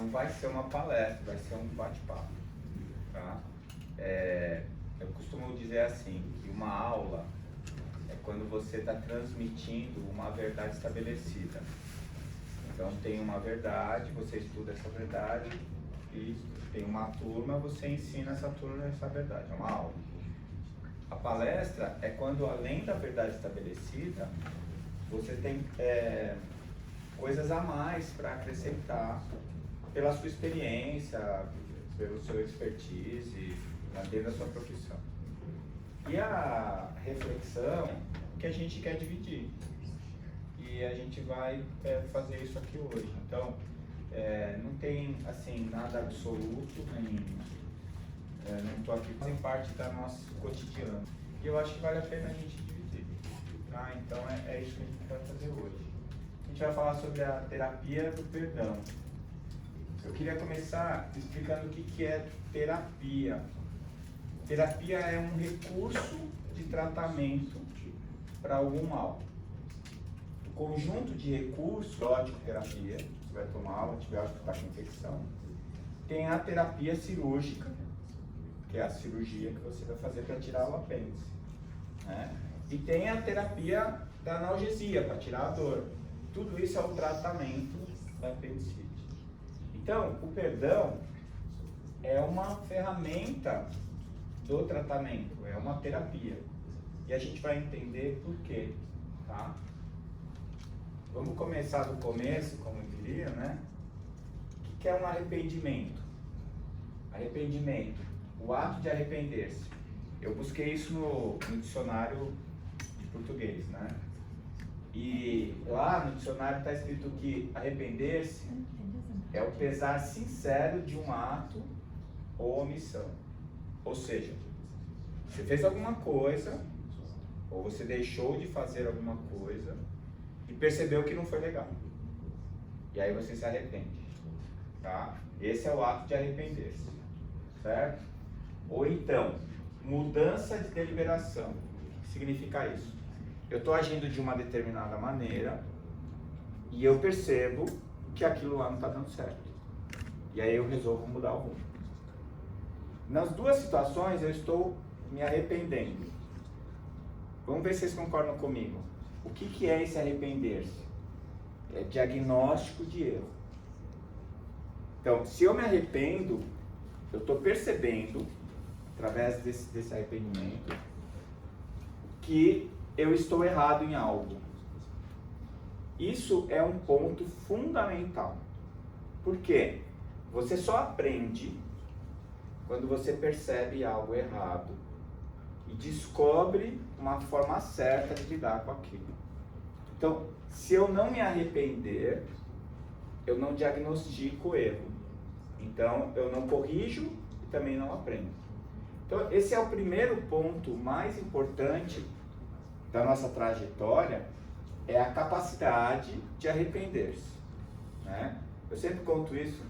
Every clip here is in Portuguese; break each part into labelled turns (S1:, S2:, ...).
S1: não vai ser uma palestra, vai ser um bate-papo, tá? Eu costumo dizer assim, que uma aula é quando você está transmitindo uma verdade estabelecida. Então tem uma verdade, você estuda essa verdade e tem uma turma, você ensina essa turma essa verdade, é uma aula. A palestra é quando, além da verdade estabelecida, você tem coisas a mais para acrescentar pela sua experiência, pelo seu expertise, dentro da sua profissão. E a reflexão que a gente quer dividir. E a gente vai fazer isso aqui hoje. Então, não tem assim nada absoluto, nem não estou aqui fazendo parte do nosso cotidiano. E eu acho que vale a pena a gente dividir. Tá? Então é isso que a gente vai fazer hoje. A gente vai falar sobre a terapia do perdão. Eu queria começar explicando o que é terapia. Terapia é um recurso de tratamento para algum mal. O conjunto de recursos, terapia, você vai tomar o antibiótico que está com infecção. Tem a terapia cirúrgica, que é a cirurgia que você vai fazer para tirar o apêndice, né? E tem a terapia da analgesia, para tirar a dor. Tudo isso é o tratamento da apendicite. Então, o perdão é uma ferramenta do tratamento, é uma terapia. E a gente vai entender por quê, tá? Vamos começar do começo, como eu diria, né? O que é um arrependimento? Arrependimento, o ato de arrepender-se. Eu busquei isso no dicionário de português, né? E lá no dicionário está escrito que arrepender-se é o pesar sincero de um ato ou omissão. Ou seja, você fez alguma coisa, ou você deixou de fazer alguma coisa e percebeu que não foi legal. E aí você se arrepende, tá? Esse é o ato de arrepender-se, certo? Ou então, mudança de deliberação. O que significa isso? Eu estou agindo de uma determinada maneira e eu percebo que aquilo lá não está dando certo. E aí eu resolvo mudar o rumo. Nas duas situações eu estou me arrependendo. Vamos ver se vocês concordam comigo. O que é esse arrepender-se? É diagnóstico de erro. Então, se eu me arrependo, eu estou percebendo, através desse arrependimento, que eu estou errado em algo. Isso é um ponto fundamental. Por quê? Você só aprende quando você percebe algo errado e descobre uma forma certa de lidar com aquilo. Então, se eu não me arrepender, eu não diagnostico o erro. Então, eu não corrijo e também não aprendo. Então, esse é o primeiro ponto mais importante da nossa trajetória, é a capacidade de arrepender-se, né? Eu sempre conto isso.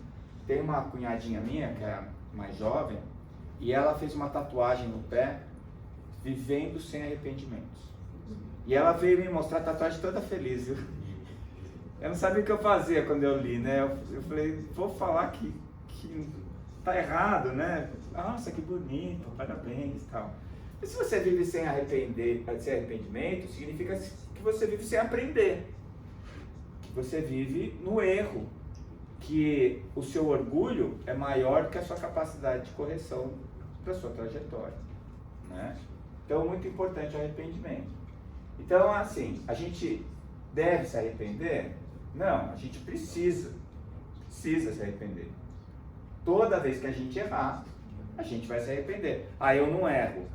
S1: Tem uma cunhadinha minha, que é mais jovem, e ela fez uma tatuagem no pé, vivendo sem arrependimentos. E ela veio me mostrar a tatuagem toda feliz. Eu não sabia o que eu fazia quando eu li, né? Eu falei, vou falar que tá errado, né? Nossa, que bonito, parabéns e tal. E se você vive sem arrependimento, significa que você vive sem aprender. Que você vive no erro. Que o seu orgulho é maior que a sua capacidade de correção da sua trajetória, né? Então, muito importante o arrependimento. Então, assim, a gente deve se arrepender? Não, a gente precisa se arrepender. Toda vez que a gente errar, a gente vai se arrepender. Ah, eu não erro.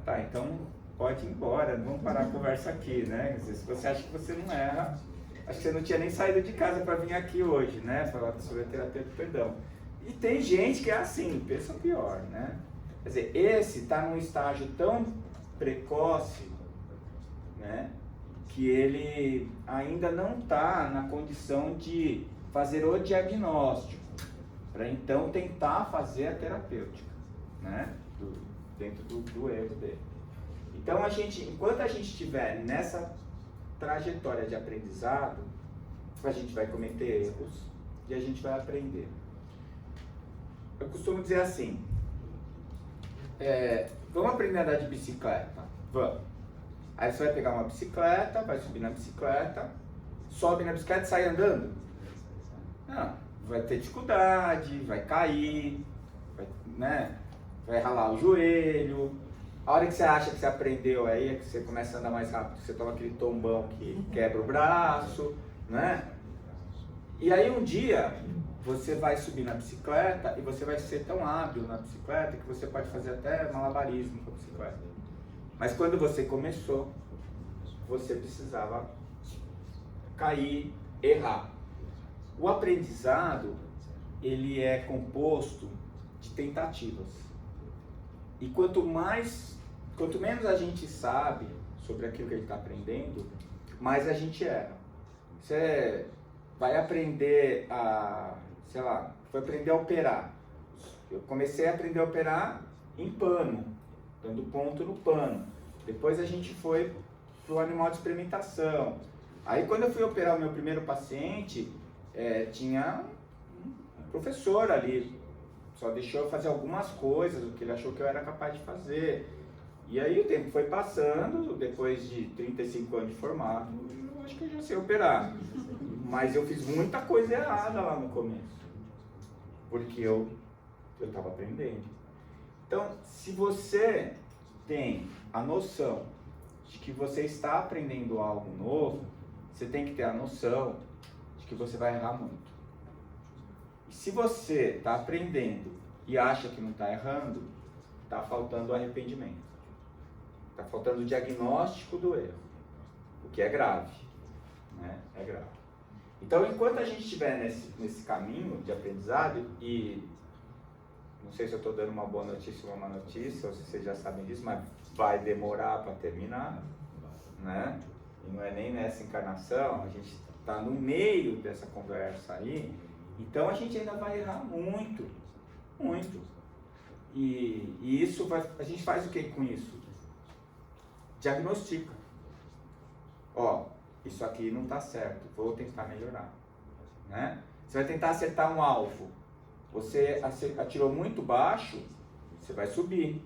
S1: Tá, então pode ir embora, vamos parar a conversa aqui, né? Se você acha que você não erra, acho que você não tinha nem saído de casa para vir aqui hoje, né? Falar sobre a terapia do perdão. E tem gente que é assim, pensa pior, né? Quer dizer, esse está num estágio tão precoce, né? Que ele ainda não está na condição de fazer o diagnóstico, para então tentar fazer a terapêutica, né? Dentro do erro dele. Então, enquanto a gente estiver nessa trajetória de aprendizado, a gente vai cometer erros e a gente vai aprender. eu costumo dizer assim, vamos aprender a andar de bicicleta? Vamos. Aí você vai pegar uma bicicleta, vai subir na bicicleta, sobe na bicicleta e sai andando? Não, vai ter dificuldade, vai cair, vai ralar o joelho. A hora que você acha que você aprendeu aí, é que você começa a andar mais rápido, você toma aquele tombão que quebra o braço, né? E aí um dia você vai subir na bicicleta e você vai ser tão hábil na bicicleta que você pode fazer até malabarismo com a bicicleta. Mas quando você começou, você precisava cair, errar. O aprendizado, ele é composto de tentativas. E quanto menos a gente sabe sobre aquilo que a gente está aprendendo, mais a gente erra. Você vai aprender foi aprender a operar. Eu comecei a aprender a operar em pano, dando ponto no pano. Depois a gente foi para o animal de experimentação. Aí quando eu fui operar o meu primeiro paciente, tinha um professor ali, só deixou eu fazer algumas coisas, o que ele achou que eu era capaz de fazer. E aí o tempo foi passando, depois de 35 anos de formado, eu acho que eu já sei operar. Mas eu fiz muita coisa errada lá no começo, porque eu estava aprendendo. Então, se você tem a noção de que você está aprendendo algo novo, você tem que ter a noção de que você vai errar muito. E se você está aprendendo e acha que não está errando, está faltando arrependimento. Está faltando o diagnóstico do erro, o que é grave, né? É grave. Então, enquanto a gente estiver nesse caminho de aprendizado, e não sei se eu estou dando uma boa notícia ou uma má notícia, ou se vocês já sabem disso, mas vai demorar para terminar, né? E não é nem nessa encarnação, a gente está no meio dessa conversa aí, então a gente ainda vai errar muito, muito. E isso a gente faz o que com isso? Diagnostica. Ó, isso aqui não está certo, vou tentar melhorar, né? Você vai tentar acertar um alvo, você atirou muito baixo, você vai subir.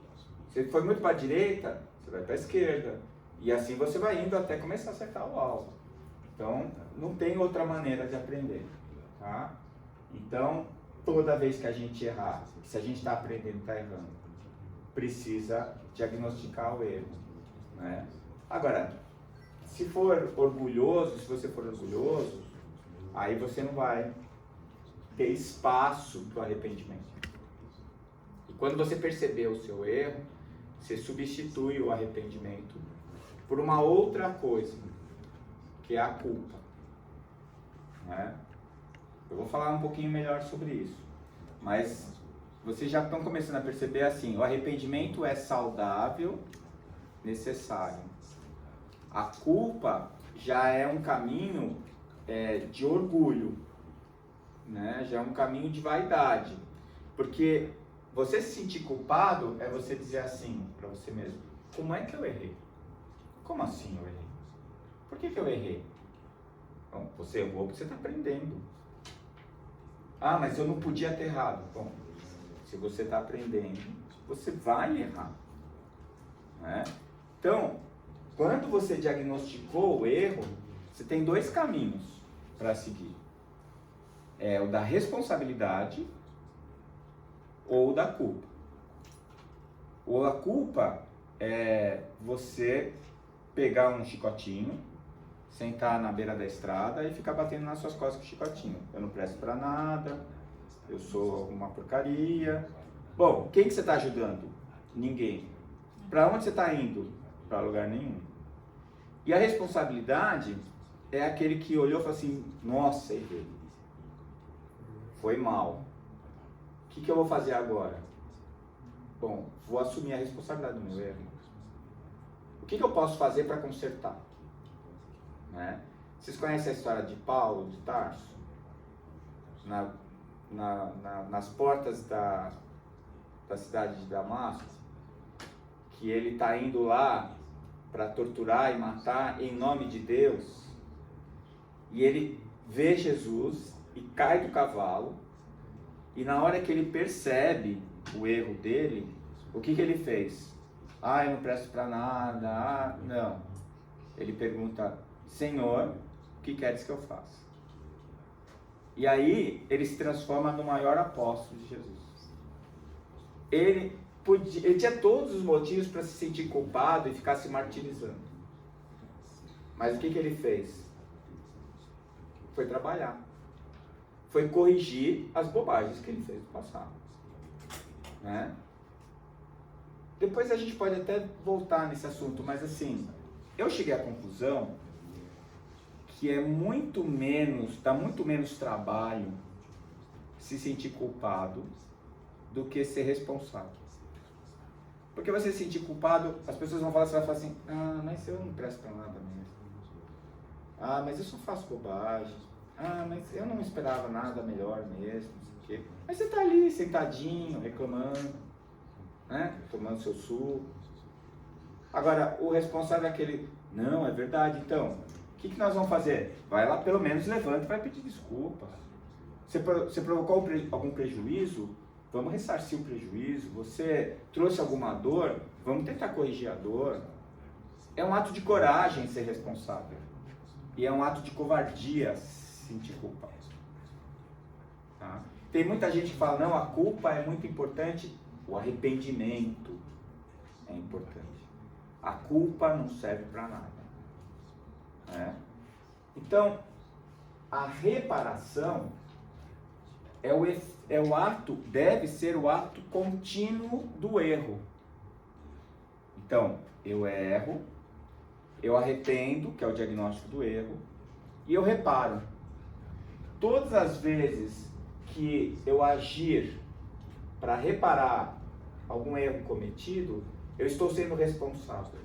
S1: Se foi muito para a direita, você vai para a esquerda. E assim você vai indo até começar a acertar o alvo. Então, não tem outra maneira de aprender, tá? Então, toda vez que a gente errar, se a gente está aprendendo e está errando, precisa diagnosticar o erro, né? Agora, se você for orgulhoso, aí você não vai ter espaço para o arrependimento. E quando você perceber o seu erro, você substitui o arrependimento por uma outra coisa, que é a culpa, né? Eu vou falar um pouquinho melhor sobre isso, mas vocês já estão começando a perceber assim, o arrependimento é saudável, necessário. A culpa já é um caminho de orgulho, né? Já é um caminho de vaidade, porque você se sentir culpado é você dizer assim para você mesmo, como é que eu errei? Como assim eu errei? Por que eu errei? Bom, você errou porque você está aprendendo. Ah, mas eu não podia ter errado. Bom, se você está aprendendo, você vai errar, né? Então, quando você diagnosticou o erro, você tem dois caminhos para seguir. É o da responsabilidade ou o da culpa. Ou a culpa é você pegar um chicotinho, sentar na beira da estrada e ficar batendo nas suas costas com o chicotinho. Eu não presto para nada, eu sou uma porcaria. Bom, quem que você está ajudando? Ninguém. Para onde você está indo? Para lugar nenhum. E a responsabilidade é aquele que olhou e falou assim, nossa, errei. Foi mal. O que eu vou fazer agora? Bom, vou assumir a responsabilidade do meu erro. O que eu posso fazer para consertar? Né? Vocês conhecem a história de Paulo de Tarso? Nas portas da cidade de Damasco, que ele está indo lá para torturar e matar em nome de Deus, e ele vê Jesus e cai do cavalo E na hora que ele percebe o erro dele, o que ele fez? Ah, eu não presto para nada, ah, não. Ele pergunta, Senhor, o que queres que eu faça? E aí ele se transforma no maior apóstolo de Jesus. Ele tinha todos os motivos para se sentir culpado e ficar se martirizando. Mas o que ele fez? Foi trabalhar. Foi corrigir as bobagens que ele fez no passado. Né? Depois a gente pode até voltar nesse assunto, mas assim, eu cheguei à conclusão que dá muito menos trabalho se sentir culpado do que ser responsável. Porque você se sentir culpado, as pessoas vão falar, você vai falar assim, ah, mas eu não presto pra nada mesmo. Ah, mas eu só faço bobagem. Ah, mas eu não esperava nada melhor mesmo, não sei o quê. Mas você tá ali, sentadinho, reclamando, né? Tomando seu suco. Agora, o responsável é aquele, não, é verdade, então, o que nós vamos fazer? Vai lá, pelo menos levanta e vai pedir desculpa. Você provocou algum prejuízo? Vamos ressarcir o prejuízo. Você trouxe alguma dor? Vamos tentar corrigir a dor. É um ato de coragem ser responsável. E é um ato de covardia sentir culpa. Tá? Tem muita gente que fala, não, a culpa é muito importante. O arrependimento é importante. A culpa não serve para nada. Né? Então, a reparação deve ser o ato contínuo do erro. Então, eu erro, eu arrependo, que é o diagnóstico do erro, e eu reparo. Todas as vezes que eu agir para reparar algum erro cometido, eu estou sendo responsável.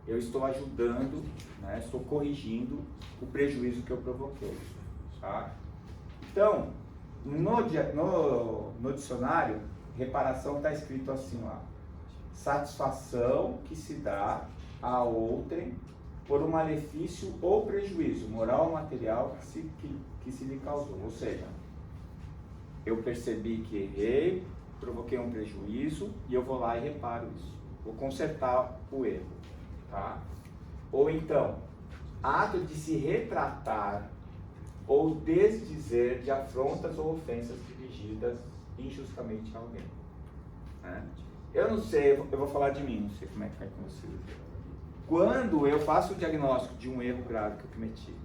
S1: Eu estou ajudando, né, estou corrigindo o prejuízo que eu provoquei. Tá? Então, no dicionário, reparação está escrito assim lá: satisfação que se dá a outrem por um malefício ou prejuízo, moral ou material, que se lhe causou. Ou seja, eu percebi que errei, provoquei um prejuízo e eu vou lá e reparo isso. Vou consertar o erro. Tá? Ou então, ato de se retratar ou desdizer de afrontas ou ofensas dirigidas injustamente a alguém. Né? Eu não sei, eu vou falar de mim, não sei como é que vai com você. Quando eu faço o diagnóstico de um erro grave que eu cometi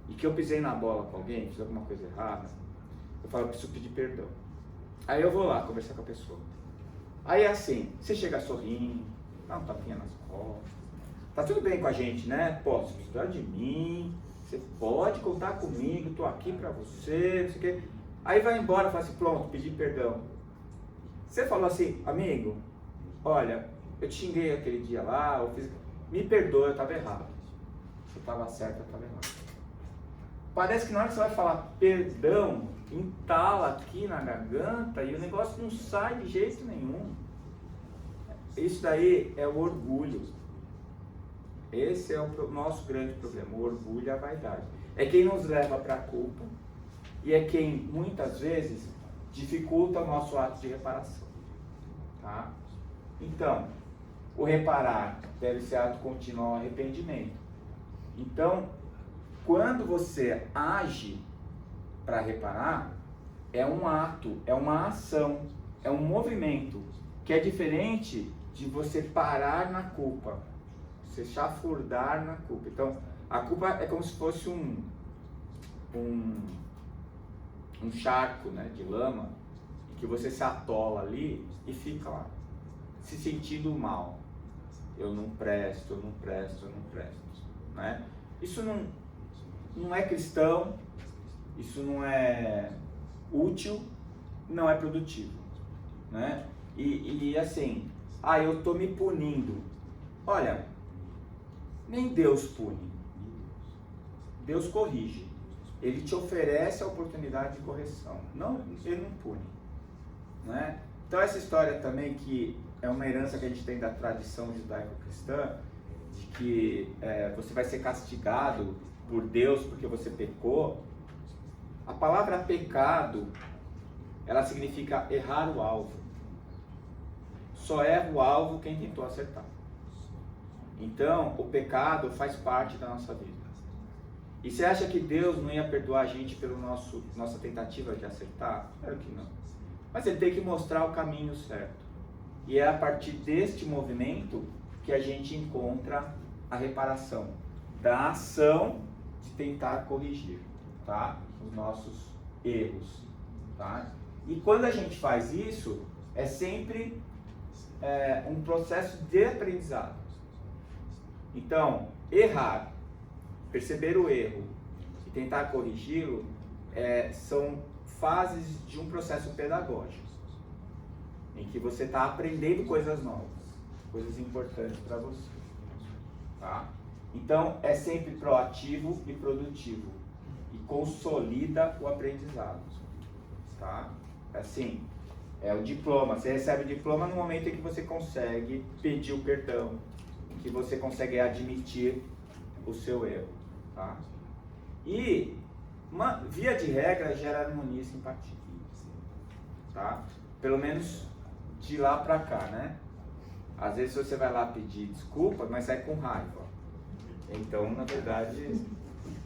S1: e que eu pisei na bola com alguém, fiz alguma coisa errada, eu falo, eu preciso pedir perdão. Aí eu vou lá conversar com a pessoa. Aí é assim, você chega sorrindo, dá um tapinha nas costas, tá tudo bem com a gente, né? Pô, se precisar de mim, você pode contar comigo, tô aqui pra você, não sei o quê. Aí vai embora, fala assim, pronto, pedi perdão. Você falou assim, amigo, olha, eu te xinguei aquele dia lá, me perdoa, eu tava errado. Você tava certo, eu tava errado. Parece que na hora que você vai falar perdão, entala aqui na garganta e o negócio não sai de jeito nenhum. Isso daí é o orgulho. Esse é o nosso grande problema, o orgulho e a vaidade. É quem nos leva para a culpa e é quem, muitas vezes, dificulta o nosso ato de reparação. Tá? Então, o reparar deve ser ato contínuo ao arrependimento. Então, quando você age para reparar, é um ato, é uma ação, é um movimento, que é diferente de você parar na culpa. Você chafurdar na culpa. Então, a culpa é como se fosse um charco, né, de lama, que você se atola ali e fica lá, se sentindo mal. Eu não presto, eu não presto, eu não presto. Né? Isso não é cristão, isso não é útil, não é produtivo. Né? E assim, eu estou me punindo. Olha, nem Deus pune. Deus corrige. Ele te oferece a oportunidade de correção. Não, ele não pune. Né? Então essa história também, que é uma herança que a gente tem da tradição judaico-cristã, de que você vai ser castigado por Deus porque você pecou. A palavra pecado ela significa errar o alvo. Só erra o alvo quem tentou acertar. Então, o pecado faz parte da nossa vida. E você acha que Deus não ia perdoar a gente pela nossa tentativa de acertar? Claro que não. Mas Ele tem que mostrar o caminho certo. E é a partir deste movimento que a gente encontra a reparação da ação de tentar corrigir, tá? Os nossos erros, tá? E quando a gente faz isso, é sempre um processo de aprendizado. Então, errar, perceber o erro e tentar corrigi-lo são fases de um processo pedagógico, em que você está aprendendo coisas novas, coisas importantes para você, tá? Então, é sempre proativo e produtivo e consolida o aprendizado, tá? Assim, é o diploma, você recebe o diploma no momento em que você consegue pedir o perdão, em que você consegue admitir o seu erro, tá? E, via de regra, gera harmonia e simpatia, tá? Pelo menos de lá pra cá, né? Às vezes você vai lá pedir desculpa, mas sai com raiva. Então, na verdade,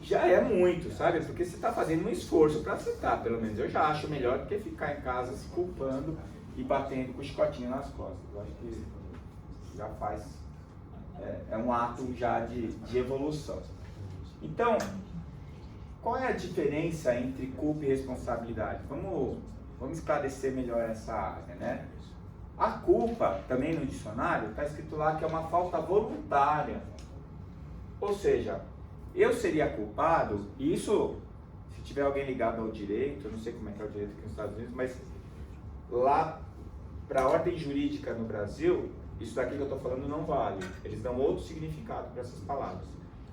S1: já é muito, sabe? Porque você está fazendo um esforço para acertar, pelo menos. Eu já acho melhor do que ficar em casa se culpando e batendo com o chicotinho nas costas. Eu acho que já faz... É um ato já de evolução. Então, qual é a diferença entre culpa e responsabilidade? Vamos esclarecer melhor essa área, né? A culpa, também no dicionário, está escrito lá que é uma falta voluntária. Ou seja, eu seria culpado, e isso, se tiver alguém ligado ao direito, eu não sei como é que é o direito aqui nos Estados Unidos, mas lá, para a ordem jurídica no Brasil, isso daqui que eu estou falando não vale. Eles dão outro significado para essas palavras.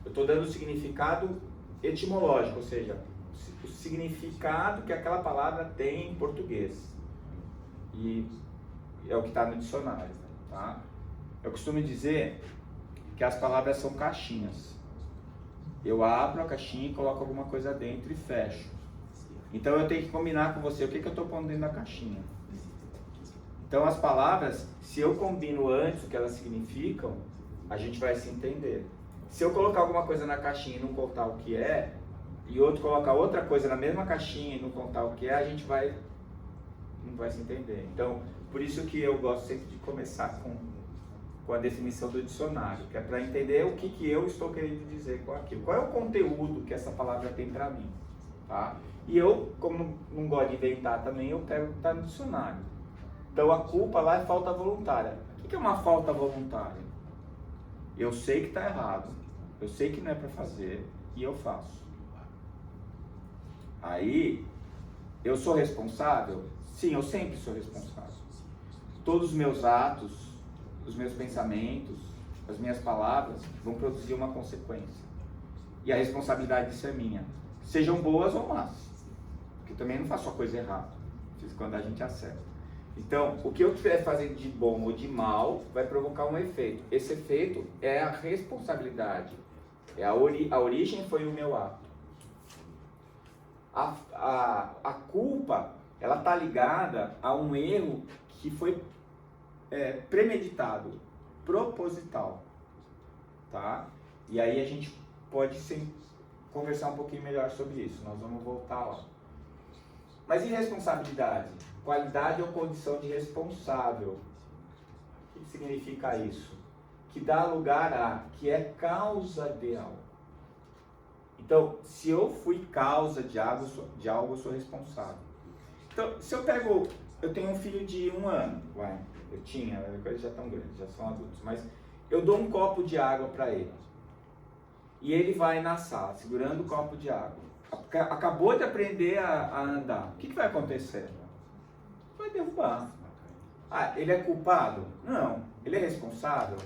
S1: Eu estou dando o significado etimológico, ou seja, o significado que aquela palavra tem em português. E é o que está no dicionário, tá? Eu costumo dizer que as palavras são caixinhas. Eu abro a caixinha e coloco alguma coisa dentro e fecho. Então eu tenho que combinar com você o que eu estou pondo dentro da caixinha. Então as palavras, se eu combino antes o que elas significam, a gente vai se entender. Se eu colocar alguma coisa na caixinha e não contar o que é, e outro colocar outra coisa na mesma caixinha e não contar o que é, a gente não vai se entender. Então, por isso que eu gosto sempre de começar com a definição do dicionário, que é para entender o que eu estou querendo dizer com aquilo. Qual é o conteúdo que essa palavra tem para mim, tá? E eu, como não gosto de inventar também, eu pego o que está no dicionário. Então a culpa lá é falta voluntária. O que é uma falta voluntária? Eu sei que está errado, eu sei que não é para fazer e eu faço. Aí, eu sou responsável? Sim, eu sempre sou responsável. Todos os meus atos, os meus pensamentos, as minhas palavras vão produzir uma consequência. E a responsabilidade disso é minha. Sejam boas ou más. Porque eu também não faço a coisa errada. Fiz quando a gente acerta. Então, o que eu estiver fazendo de bom ou de mal vai provocar um efeito. Esse efeito é a responsabilidade. A origem foi o meu ato. A culpa, ela está ligada a um erro que foi premeditado, proposital, tá? E aí a gente pode conversar um pouquinho melhor sobre isso, nós vamos voltar lá. Mas e responsabilidade? Qualidade ou condição de responsável. O que significa isso? Que dá lugar a, que é causa de algo. Então, se eu fui causa de algo, eu sou responsável. Então, se eu tenho um filho de 1 ano, eles já estão grandes, já são adultos, mas eu dou um copo de água para ele. E ele vai na sala, segurando o copo de água. Acabou de aprender a andar. O que vai acontecer? Vai derrubar. Ele é culpado? Não. Ele é responsável?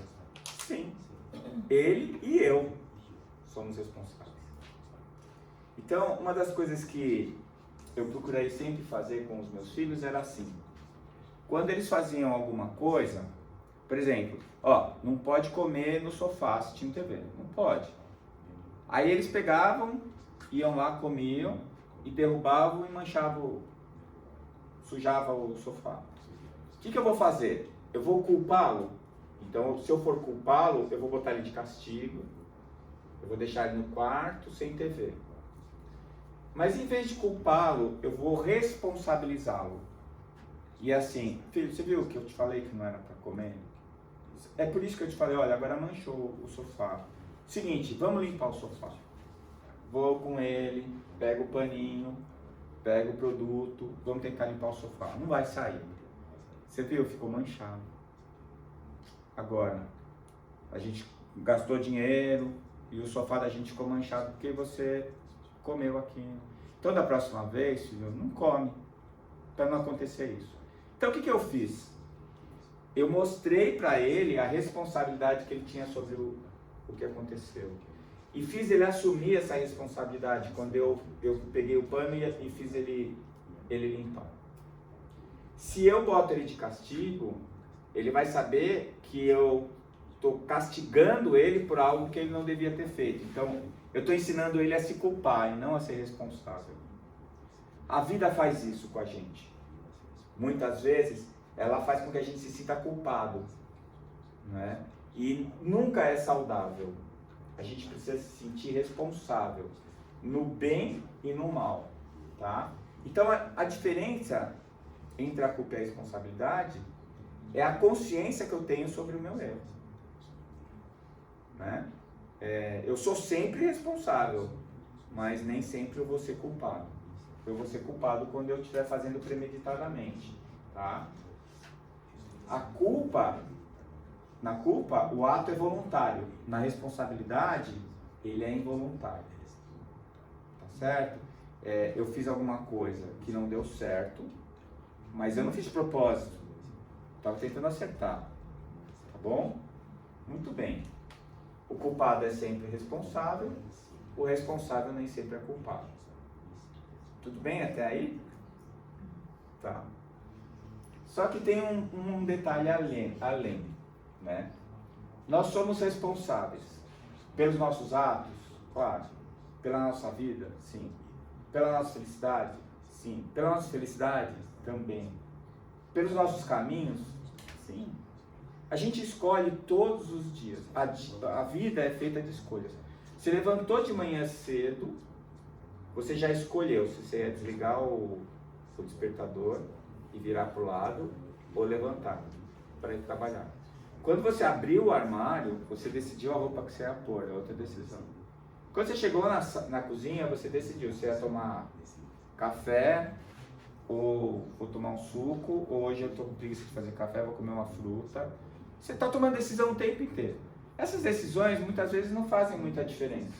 S1: Sim. Ele e eu somos responsáveis. Então, uma das coisas que eu procurei sempre fazer com os meus filhos era assim. Quando eles faziam alguma coisa, por exemplo, não pode comer no sofá assistindo TV. Não pode. Aí eles pegavam, iam lá, comiam e derrubavam e manchavam o prato. O que vai acontecer? Vai derrubar. Ele é culpado? Não. Ele é responsável? Sim. Ele e eu somos responsáveis. Então, uma das coisas que eu procurei sempre fazer com os meus filhos era assim. Quando eles faziam alguma coisa, por exemplo, não pode comer no sofá assistindo TV. Não pode. Aí eles pegavam, iam lá, comiam e derrubavam e manchavam sujava o sofá. O que eu vou fazer? Eu vou culpá-lo? Então, se eu for culpá-lo, eu vou botar ele de castigo, eu vou deixar ele no quarto sem TV. Mas em vez de culpá-lo, eu vou responsabilizá-lo. E assim, filho, você viu que eu te falei que não era para comer? É por isso que eu te falei, olha, agora manchou o sofá. Seguinte, vamos limpar o sofá. Vou com ele, pego o paninho, pego o produto, vamos tentar limpar o sofá. Não vai sair. Você viu? Ficou manchado. Agora, a gente gastou dinheiro e o sofá da gente ficou manchado porque você comeu aquilo. Então, da próxima vez, filho, não come, para não acontecer isso. Então, o que eu fiz? Eu mostrei para ele a responsabilidade que ele tinha sobre o que aconteceu. E fiz ele assumir essa responsabilidade quando eu peguei o pano e fiz ele limpar. Se eu boto ele de castigo, ele vai saber que eu estou castigando ele por algo que ele não devia ter feito. Então, eu estou ensinando ele a se culpar e não a ser responsável. A vida faz isso com a gente. Muitas vezes, ela faz com que a gente se sinta culpado, né? E nunca é saudável. A gente precisa se sentir responsável no bem e no mal, tá? Então, a diferença entre a culpa e a responsabilidade é a consciência que eu tenho sobre o meu erro, né? Eu sou sempre responsável, mas nem sempre eu vou ser culpado. Eu vou ser culpado quando eu estiver fazendo premeditadamente, tá? Na culpa, o ato é voluntário. Na responsabilidade, ele é involuntário. Tá certo? Eu fiz alguma coisa que não deu certo, mas eu não fiz de propósito. Estava tentando acertar. Tá bom? Muito bem. O culpado é sempre responsável, o responsável nem sempre é culpado. Tudo bem até aí? Tá. Só que tem um detalhe além, né? Nós somos responsáveis pelos nossos atos, claro. Pela nossa vida, sim. Pela nossa felicidade, sim. Pela nossa felicidade, também. Pelos nossos caminhos, sim. A gente escolhe todos os dias. A vida é feita de escolhas. Você levantou de manhã cedo, você já escolheu se você ia desligar o despertador e virar para o lado ou levantar para ir trabalhar. Quando você abriu o armário, você decidiu a roupa que você ia pôr, é outra decisão. Quando você chegou na cozinha, você decidiu se ia tomar café ou vou tomar um suco, ou hoje eu estou com preguiça de fazer café, vou comer uma fruta. Você está tomando decisão o tempo inteiro. Essas decisões muitas vezes não fazem muita diferença.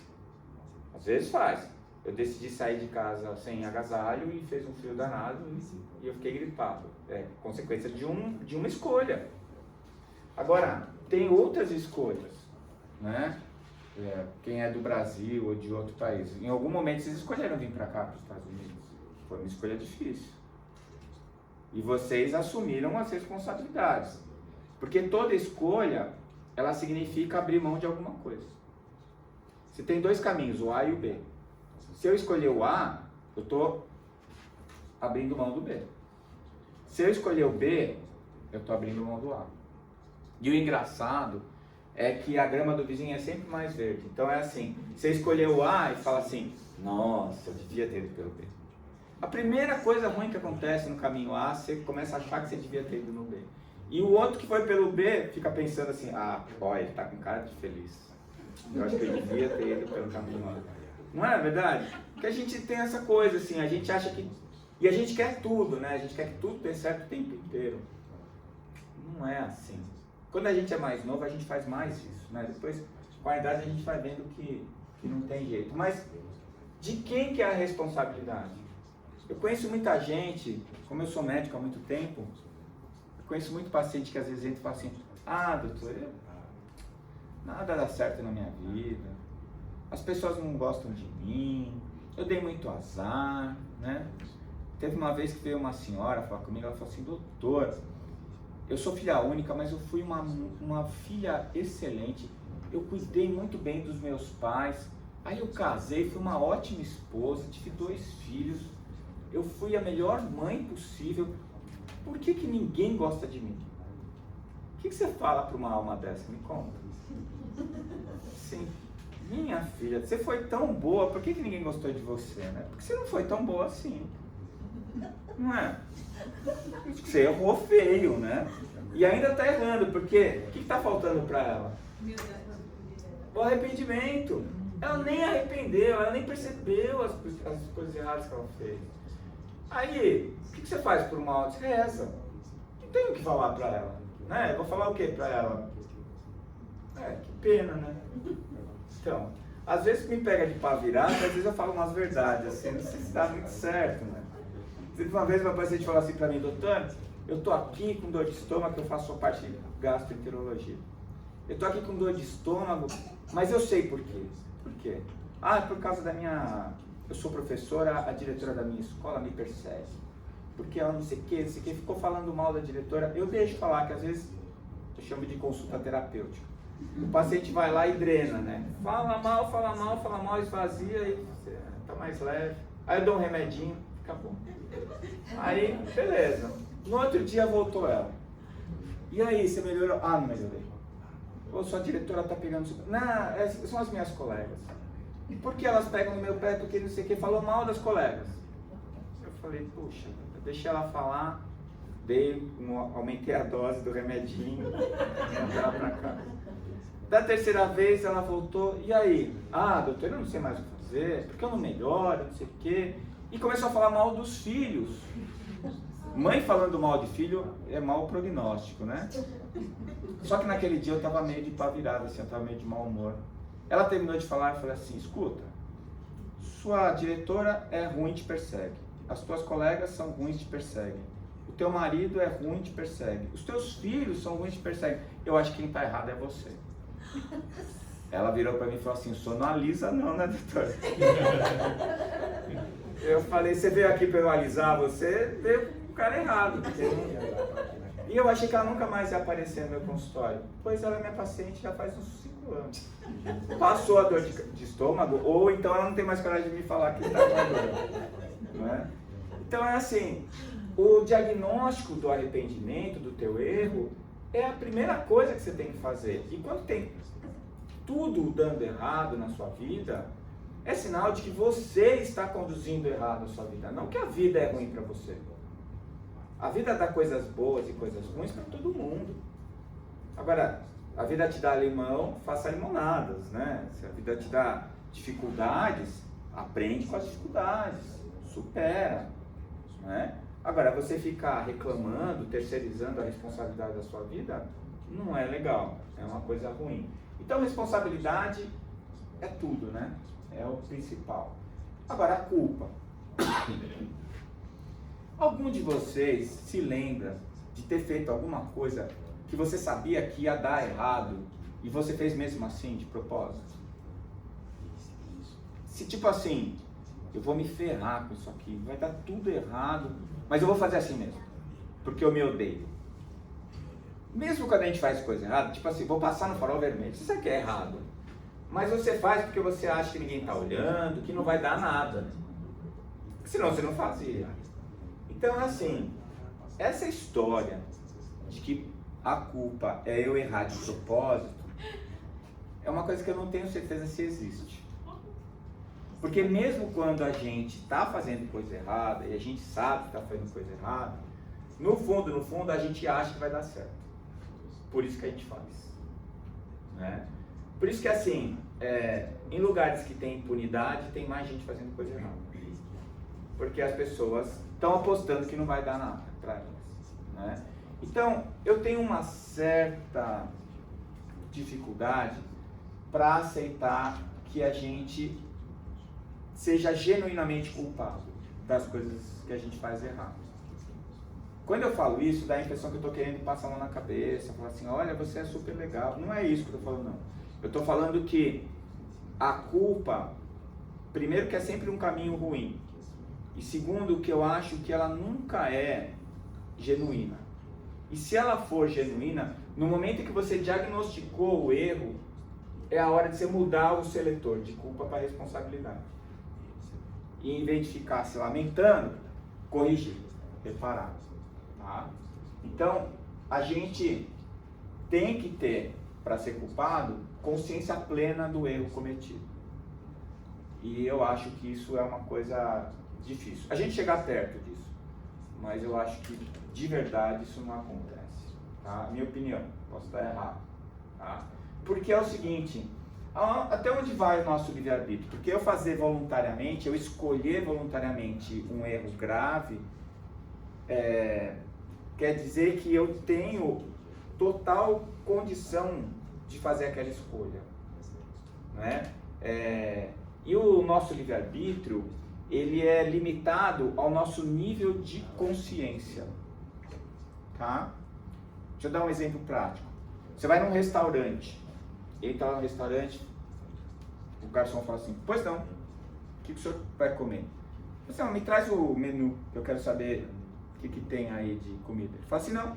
S1: Às vezes faz. Eu decidi sair de casa sem agasalho e fez um frio danado e eu fiquei gripado. É consequência de uma escolha. Agora, tem outras escolhas, né? Quem é do Brasil ou de outro país, em algum momento vocês escolheram vir para cá, para os Estados Unidos. Foi uma escolha difícil. E vocês assumiram as responsabilidades. Porque toda escolha, ela significa abrir mão de alguma coisa. Você tem dois caminhos, o A e o B. Se eu escolher o A, eu estou abrindo mão do B. Se eu escolher o B, eu estou abrindo mão do A. E o engraçado é que a grama do vizinho é sempre mais verde. Então é assim, você escolheu o A e fala assim, nossa, eu devia ter ido pelo B. A primeira coisa ruim que acontece no caminho A, você começa a achar que você devia ter ido no B. E o outro que foi pelo B fica pensando assim, olha, ele tá com cara de feliz. Eu acho que eu devia ter ido pelo caminho A. Não é verdade? Porque a gente tem essa coisa assim, a gente acha que... E a gente quer tudo, né? A gente quer que tudo dê certo o tempo inteiro. Não é assim. Quando a gente é mais novo, a gente faz mais isso, né? Depois, com a idade, a gente vai vendo que não tem jeito. Mas de quem que é a responsabilidade? Eu conheço muita gente, como eu sou médico há muito tempo, eu conheço muito paciente que às vezes entra e fala assim, doutor, nada dá certo na minha vida, as pessoas não gostam de mim, eu dei muito azar, né? Teve uma vez que veio uma senhora falar comigo, ela falou assim, doutor, eu sou filha única, mas eu fui uma filha excelente, eu cuidei muito bem dos meus pais, aí eu casei, fui uma ótima esposa, tive 2 filhos, eu fui a melhor mãe possível, por que ninguém gosta de mim? O que você fala para uma alma dessa? Me conta. Sim, minha filha, você foi tão boa, por que ninguém gostou de você, né? Porque você não foi tão boa assim. Não é? Você errou feio, né? E ainda está errando, porque o que está faltando para ela? O arrependimento. Ela nem arrependeu, ela nem percebeu as coisas erradas que ela fez. Aí, o que você faz por uma alma? Você reza. Não tenho o que falar para ela, né? Eu vou falar o que para ela? Que pena, né? Então, às vezes me pega de pá virado, às vezes eu falo umas verdades, assim, não sei se dá muito certo, né? Uma vez uma paciente falou assim para mim, doutor, eu tô aqui com dor de estômago, eu faço a parte de gastroenterologia. Eu tô aqui com dor de estômago, mas eu sei por quê. Por quê? É por causa da minha... Eu sou professora, a diretora da minha escola me persegue. Porque ela não sei o que, ficou falando mal da diretora. Eu deixo falar, que às vezes eu chamo de consulta terapêutica. O paciente vai lá e drena, né? Fala mal, esvazia e tá mais leve. Aí eu dou um remedinho, fica bom. Aí, beleza. No outro dia voltou ela. E aí, você melhorou? Não melhorei. Ou sua diretora tá pegando... Não, são as minhas colegas. Por que elas pegam no meu pé? Porque não sei o que, falou mal das colegas. Eu falei, puxa, eu deixei ela falar, aumentei a dose do remedinho, mandei ela pra cá. Da terceira vez ela voltou, e aí? Doutor, eu não sei mais o que fazer, porque eu não melhoro, não sei o que. E começou a falar mal dos filhos. Mãe falando mal de filho é mau prognóstico, né? Só que naquele dia eu tava meio de pá virada, assim, eu tava meio de mau humor. Ela terminou de falar e falou assim, escuta, sua diretora é ruim, te persegue. As tuas colegas são ruins, te perseguem. O teu marido é ruim, te persegue. Os teus filhos são ruins, te perseguem. Eu acho que quem tá errado é você. Ela virou para mim e falou assim, o senhor não alisa não, né, doutora? Eu falei, você veio aqui para eu alisar, você veio com o cara errado. E eu achei que ela nunca mais ia aparecer no meu consultório. Pois ela é minha paciente já faz uns 5 anos. Passou a dor de estômago, ou então ela não tem mais coragem de me falar que está com a dor. Não é? Então é assim, o diagnóstico do arrependimento, do teu erro, é a primeira coisa que você tem que fazer. E quando tem tudo dando errado na sua vida, é sinal de que você está conduzindo errado a sua vida, não que a vida é ruim para você. A vida dá coisas boas e coisas ruins para todo mundo. Agora, a vida te dá limão, faça limonadas, né? Se a vida te dá dificuldades, aprende com as dificuldades, supera, né? Agora, você ficar reclamando, terceirizando a responsabilidade da sua vida, não é legal, é uma coisa ruim. Então, responsabilidade é tudo, né? É o principal. Agora, a culpa. Algum de vocês se lembra de ter feito alguma coisa que você sabia que ia dar errado e você fez mesmo assim, de propósito? Se tipo assim, eu vou me ferrar com isso aqui, vai dar tudo errado, mas eu vou fazer assim mesmo, porque eu me odeio. Mesmo quando a gente faz coisa errada, tipo assim, vou passar no farol vermelho, você sabe que é errado, mas você faz porque você acha que ninguém está olhando, que não vai dar nada, senão você não fazia. Então assim, essa história de que a culpa é eu errar de propósito, é uma coisa que eu não tenho certeza se existe. Porque mesmo quando a gente está fazendo coisa errada, e a gente sabe que está fazendo coisa errada, no fundo a gente acha que vai dar certo. Por isso que a gente faz. Né? Por isso que assim, em lugares que tem impunidade, tem mais gente fazendo coisa errada. Porque as pessoas estão apostando que não vai dar nada para elas. Né? Então, eu tenho uma certa dificuldade para aceitar que a gente seja genuinamente culpado das coisas que a gente faz errado. Quando eu falo isso, dá a impressão que eu estou querendo passar a mão na cabeça, falar assim, olha, você é super legal. Não é isso que eu estou falando, não. Eu estou falando que a culpa, primeiro, que é sempre um caminho ruim. E segundo, que eu acho que ela nunca é genuína. E se ela for genuína, no momento em que você diagnosticou o erro, é a hora de você mudar o seletor de culpa para responsabilidade. E em vez de ficar se lamentando, corrigir, reparar. Tá? Então, a gente tem que ter, para ser culpado, consciência plena do erro cometido. E eu acho que isso é uma coisa difícil. A gente chegar perto disso, mas eu acho que de verdade isso não acontece. Tá? Minha opinião, posso estar errado. Tá? Porque é o seguinte, até onde vai o nosso livre-arbítrio? Porque eu fazer voluntariamente, eu escolher voluntariamente um erro grave, quer dizer que eu tenho total condição de fazer aquela escolha, né? E o nosso livre-arbítrio, ele é limitado ao nosso nível de consciência, tá? Deixa eu dar um exemplo prático. Você vai num restaurante, entra lá no restaurante, o garçom fala assim, pois não, o que o senhor vai comer? Você não, me traz o menu, que eu quero saber o que tem aí de comida. Ele fala assim, não,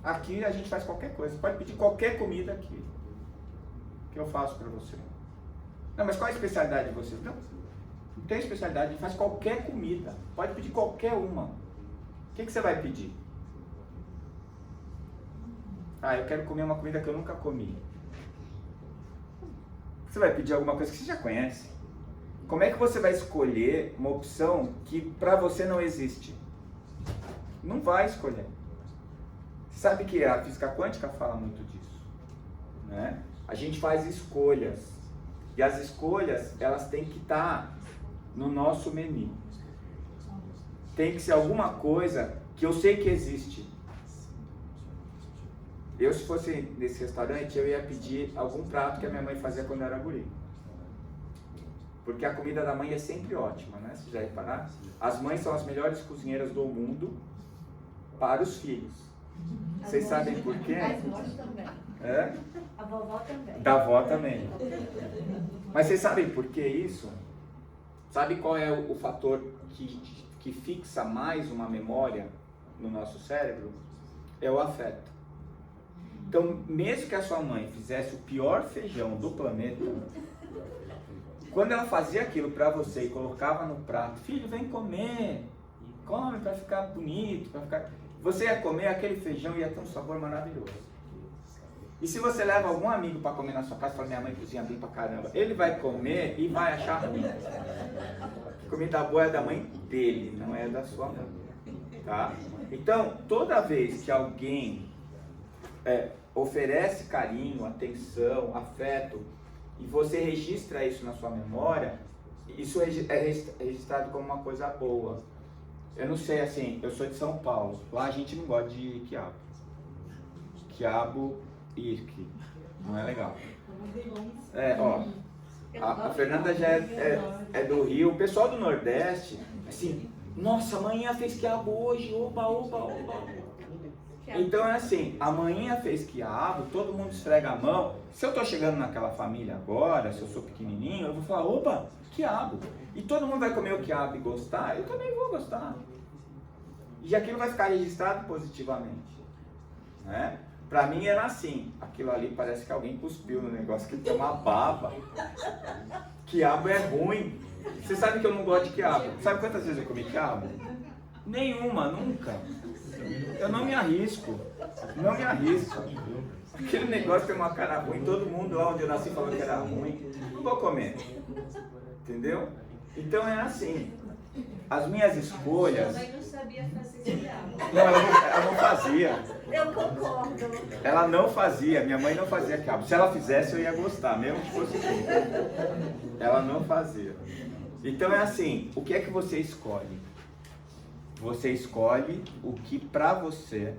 S1: aqui a gente faz qualquer coisa, pode pedir qualquer comida aqui, que eu faço para você. Não, mas qual a especialidade de vocês? Não tem especialidade, a gente faz qualquer comida, pode pedir qualquer uma. O que você vai pedir? Ah, eu quero comer uma comida que eu nunca comi. Você vai pedir alguma coisa que você já conhece. Como é que você vai escolher uma opção que para você não existe? Não vai escolher. Sabe que a física quântica fala muito disso, né? A gente faz escolhas. E as escolhas, elas têm que estar no nosso menu. Tem que ser alguma coisa que eu sei que existe. Eu, se fosse nesse restaurante, eu ia pedir algum prato que a minha mãe fazia quando eu era guri. Porque a comida da mãe é sempre ótima, né? Vocês já repararam? As mães são as melhores cozinheiras do mundo para os filhos. Vocês sabem por quê?
S2: As vós também.
S1: É?
S2: A vovó também.
S1: Da avó também. Mas vocês sabem por que isso? Sabe qual é o fator que fixa mais uma memória no nosso cérebro? É o afeto. Então, mesmo que a sua mãe fizesse o pior feijão do planeta, quando ela fazia aquilo para você e colocava no prato, filho, vem comer, come para ficar bonito, para ficar... Você ia comer aquele feijão e ia ter um sabor maravilhoso. E se você leva algum amigo para comer na sua casa e fala, minha mãe cozinha bem pra caramba, ele vai comer e vai achar ruim. A comida boa é da mãe dele, não é da sua mãe. Tá? Então, toda vez que alguém oferece carinho, atenção, afeto, e você registra isso na sua memória, isso é registrado como uma coisa boa. Eu não sei, assim, eu sou de São Paulo, lá a gente não gosta de quiabo. Quiabo e não é legal. A Fernanda já é do Rio, o pessoal do Nordeste, assim, nossa, a manhã fez quiabo hoje, oba, oba, oba. Então é assim, a manhã fez quiabo, todo mundo esfrega a mão. Se eu tô chegando naquela família agora, se eu sou pequenininho, eu vou falar, opa, quiabo. E todo mundo vai comer o quiabo e gostar, eu também vou gostar. E aquilo vai ficar registrado positivamente, né? Pra mim era assim, aquilo ali parece que alguém cuspiu no negócio, que tem uma baba. Quiabo é ruim. Você sabe que eu não gosto de quiabo. Sabe quantas vezes eu comi quiabo? Nenhuma, nunca. Eu não me arrisco. Não me arrisco. Aquele negócio tem uma cara ruim, todo mundo lá onde eu nasci falou que era ruim. Não vou comer. Entendeu? Então é assim. As minhas escolhas...
S2: Sua mãe não sabia fazer quiabo.
S1: Não, ela não fazia.
S2: Eu concordo.
S1: Ela não fazia, minha mãe não fazia quiabo. Se ela fizesse, eu ia gostar, mesmo que fosse ruim. Ela não fazia. Então é assim, o que é que você escolhe? Você escolhe o que pra você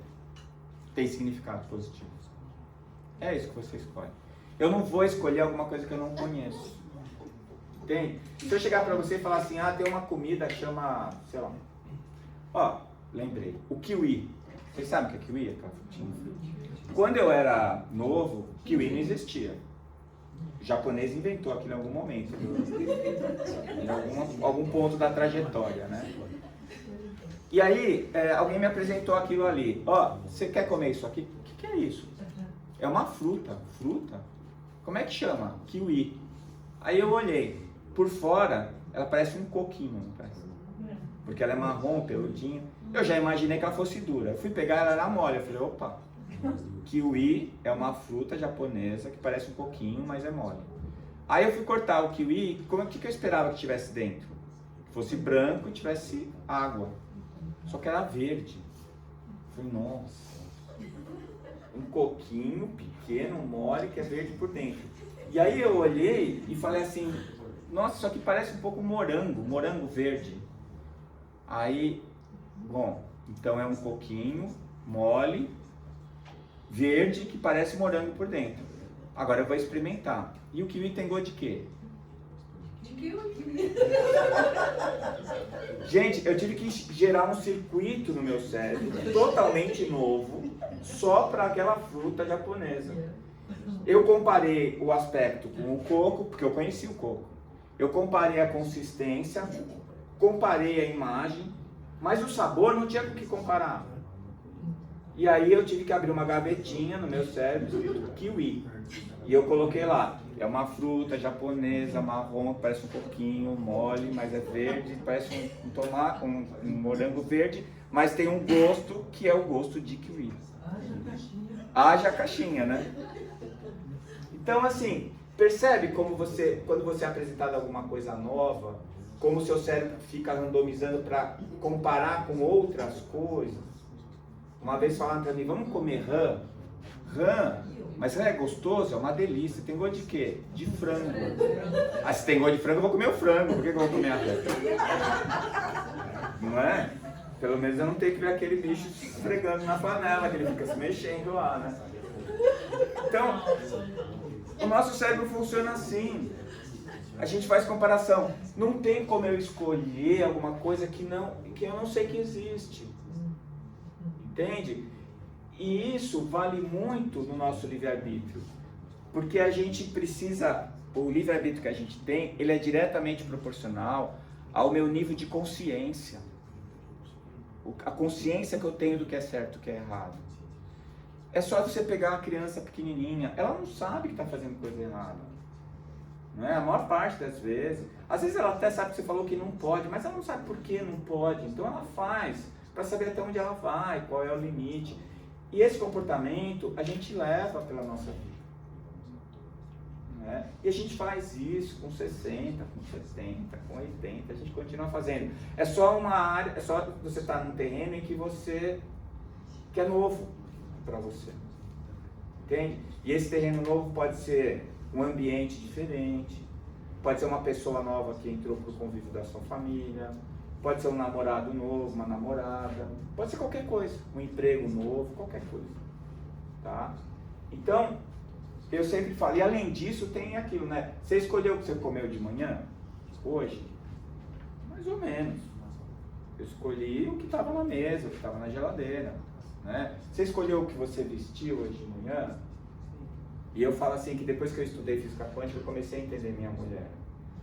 S1: tem significado positivo. É isso que você escolhe. Eu não vou escolher alguma coisa que eu não conheço. Entende? Se eu chegar pra você e falar assim, tem uma comida que chama, sei lá, lembrei, o kiwi. Vocês sabem o que é kiwi? Aquela frutinha. Quando eu era novo, kiwi não existia. O japonês inventou aquilo em algum momento, em algum ponto da trajetória, né? E aí, alguém me apresentou aquilo ali. Você quer comer isso aqui? O que é isso? É uma fruta. Fruta? Como é que chama? Kiwi. Aí eu olhei. Por fora, ela parece um coquinho, não parece? porque ela é marrom, peludinha. Eu já imaginei que ela fosse dura. Eu fui pegar, ela era mole. Eu falei, opa, kiwi é uma fruta japonesa que parece um coquinho, mas é mole. Aí eu fui cortar o kiwi, como é que eu esperava que tivesse dentro? Que fosse branco e tivesse água. Só que era verde. Eu falei, nossa, um coquinho pequeno, mole, que é verde por dentro. E aí eu olhei e falei assim, nossa, isso aqui parece um pouco morango verde. Aí, bom, então é um coquinho mole, verde, que parece morango por dentro. Agora eu vou experimentar. E o kiwi tem gosto de quê?
S2: De kiwi.
S1: Gente, eu tive que gerar um circuito no meu cérebro, totalmente novo, só para aquela fruta japonesa. Eu comparei o aspecto com o coco, porque eu conheci o coco. Eu comparei a consistência, comparei a imagem, mas o sabor não tinha com o que comparar. E aí eu tive que abrir uma gavetinha no meu cérebro escrito kiwi. E eu coloquei lá, é uma japonesa marrom, parece um pouquinho mole, mas é verde, parece um tomate, um morango verde, mas tem um gosto que é o gosto de kiwi. Haja caixinha, né? Então assim, percebe como quando você é apresentado alguma coisa nova, como o seu cérebro fica randomizando para comparar com outras coisas. Uma vez falaram para mim, vamos comer rã? Rã? Mas rã é gostoso? É uma delícia. Tem gosto de quê? De frango. Ah, se tem gosto de frango, eu vou comer o frango. Por que eu vou comer a rã? Não é? Pelo menos eu não tenho que ver aquele bicho se esfregando na panela, que ele fica se mexendo lá, né? Então, o nosso cérebro funciona assim. A gente faz comparação. Não tem como eu escolher alguma coisa que eu não sei que existe. Entende? E isso vale muito no nosso livre-arbítrio. Porque a gente precisa, o livre-arbítrio que a gente tem, ele é diretamente proporcional ao meu nível de consciência. A consciência que eu tenho do que é certo e do que é errado. É só você pegar uma criança pequenininha, ela não sabe que está fazendo coisa errada. Não é? A maior parte das vezes. Às vezes ela até sabe que você falou que não pode, mas ela não sabe por que não pode. Então ela faz, para saber até onde ela vai, qual é o limite. E esse comportamento a gente leva pela nossa vida. Né? E a gente faz isso com 60, com 70, com 80, a gente continua fazendo. É só uma área, é só você estar num terreno em que é novo para você. Entende? E esse terreno novo pode ser um ambiente diferente, pode ser uma pessoa nova que entrou para o convívio da sua família, pode ser um namorado novo, uma namorada, pode ser qualquer coisa, um emprego novo, qualquer coisa, tá? Então, eu sempre falo, e além disso tem aquilo, né? Você escolheu o que você comeu de manhã? Hoje? Mais ou menos. Eu escolhi o que estava na mesa, o que estava na geladeira, né? Você escolheu o que você vestiu hoje de manhã? E eu falo assim, que depois que eu estudei física quântica, eu comecei a entender minha mulher.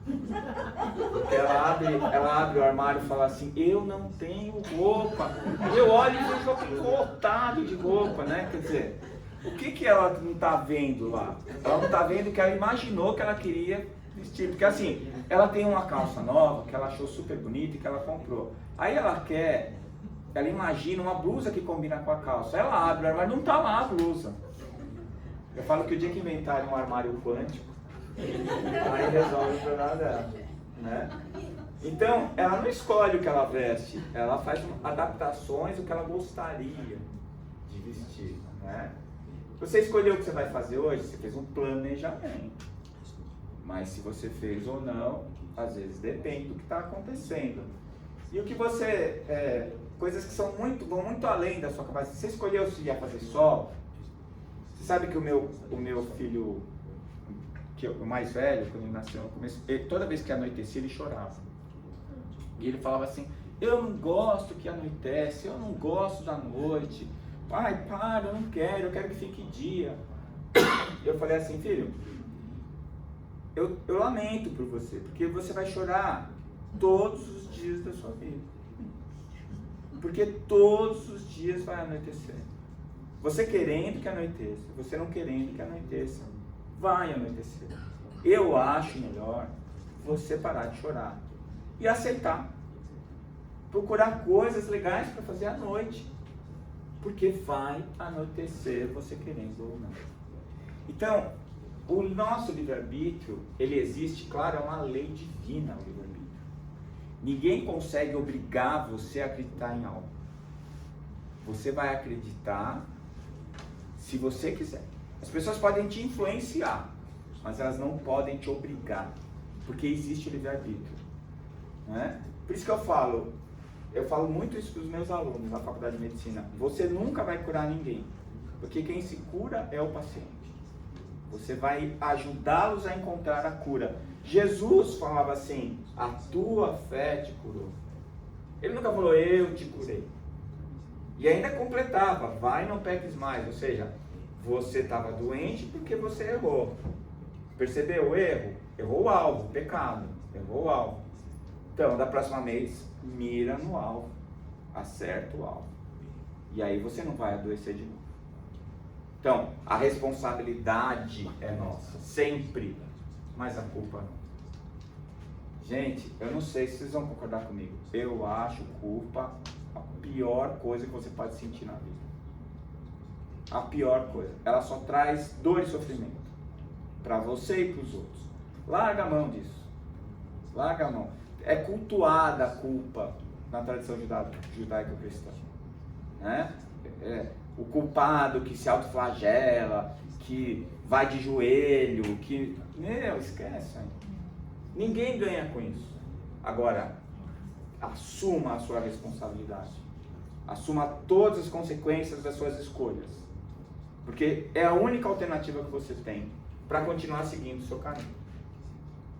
S1: Porque ela abre o armário e fala assim, eu não tenho roupa. Eu olho e vejo aquele lotado de roupa, né? Quer dizer, o que ela não está vendo lá? Ela não está vendo que ela imaginou que ela queria vestir. Porque assim, ela tem uma calça nova que ela achou super bonita e que ela comprou. Aí ela imagina uma blusa que combina com a calça. Ela abre o armário, não está lá a blusa. Eu falo que o dia que inventarem um armário quântico, aí resolve o problema dela, né? Então, ela não escolhe o que ela veste, ela faz adaptações do que ela gostaria de vestir, né? Você escolheu o que você vai fazer hoje, você fez um planejamento. Mas se você fez ou não, às vezes depende do que está acontecendo. E o que você... coisas que vão muito além da sua capacidade. Você escolheu se ia fazer sol. Você sabe que o meu filho, o mais velho, quando ele nasceu, toda vez que anoitecia, ele chorava. E ele falava assim, eu não gosto que anoitece, eu não gosto da noite. Pai, para, eu não quero, eu quero que fique dia. Eu falei assim, filho, eu lamento por você, porque você vai chorar todos os dias da sua vida. Porque todos os dias vai anoitecer. Você querendo que anoiteça, você não querendo que anoiteça, vai anoitecer. Eu acho melhor você parar de chorar e aceitar. procurar coisas legais para fazer à noite. Porque vai anoitecer, você querendo ou não. Então, o nosso livre-arbítrio, ele existe, claro, é uma lei divina o livre-arbítrio. Ninguém consegue obrigar você a acreditar em algo. Você vai acreditar se você quiser. As pessoas podem te influenciar, mas elas não podem te obrigar, porque existe o livre-arbítrio, não é? Por isso que eu falo muito isso para os meus alunos na faculdade de medicina. Você nunca vai curar ninguém, porque quem se cura é o paciente. Você vai ajudá-los a encontrar a cura. Jesus falava assim, a tua fé te curou. Ele nunca falou, eu te curei. E ainda completava, vai, não peques mais. Ou seja, você estava doente porque você errou. Percebeu o erro? Errou o alvo, pecado. Errou o alvo. Então, da próxima vez, mira no alvo. Acerta o alvo. E aí você não vai adoecer de novo. Então, a responsabilidade é nossa, sempre. Mas a culpa não. Gente, eu não sei se vocês vão concordar comigo. Eu acho culpa a pior coisa que você pode sentir na vida. A pior coisa. Ela só traz dor e sofrimento. Para você e para os outros. Larga a mão disso. Larga a mão. É cultuada a culpa na tradição judaico-cristã. Né? O culpado que se autoflagela, que vai de joelho, que... Meu, esquece. Hein? Ninguém ganha com isso. Agora, assuma a sua responsabilidade. Assuma todas as consequências das suas escolhas. Porque é a única alternativa que você tem para continuar seguindo o seu caminho.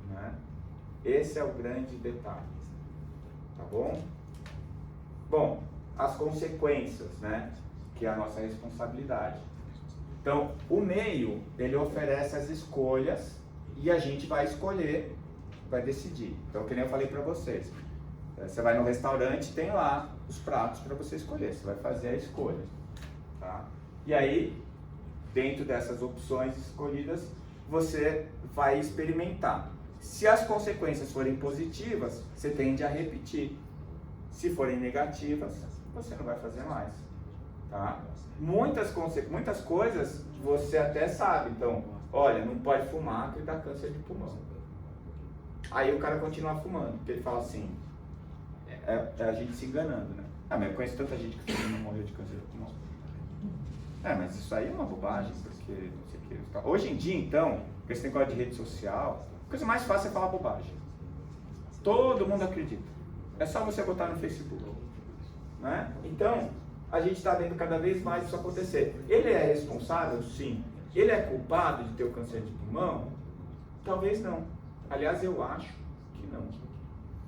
S1: Né? Esse é o grande detalhe. Tá bom? Bom, as consequências, né? Que é a nossa responsabilidade. Então, o meio, ele oferece as escolhas e a gente vai escolher, vai decidir. Então, que nem eu falei para vocês. Você vai no restaurante, tem lá os pratos para você escolher. Você vai fazer a escolha. Tá? E aí, dentro dessas opções escolhidas, você vai experimentar. Se as consequências forem positivas, você tende a repetir. Se forem negativas, você não vai fazer mais. Tá? Muitas coisas você até sabe. Então, olha, não pode fumar que dá câncer de pulmão. Aí o cara continua fumando, porque ele fala assim, é a gente se enganando, né? Ah, mas eu conheço tanta gente que não morreu de câncer de pulmão. Mas isso aí é uma bobagem, porque não sei o que. Hoje em dia, então, com esse negócio de rede social, a coisa mais fácil é falar bobagem. Todo mundo acredita. É só você botar no Facebook. Né? Então, a gente está vendo cada vez mais isso acontecer. Ele é responsável? Sim. Ele é culpado de ter o câncer de pulmão? Talvez não. Aliás, eu acho que não.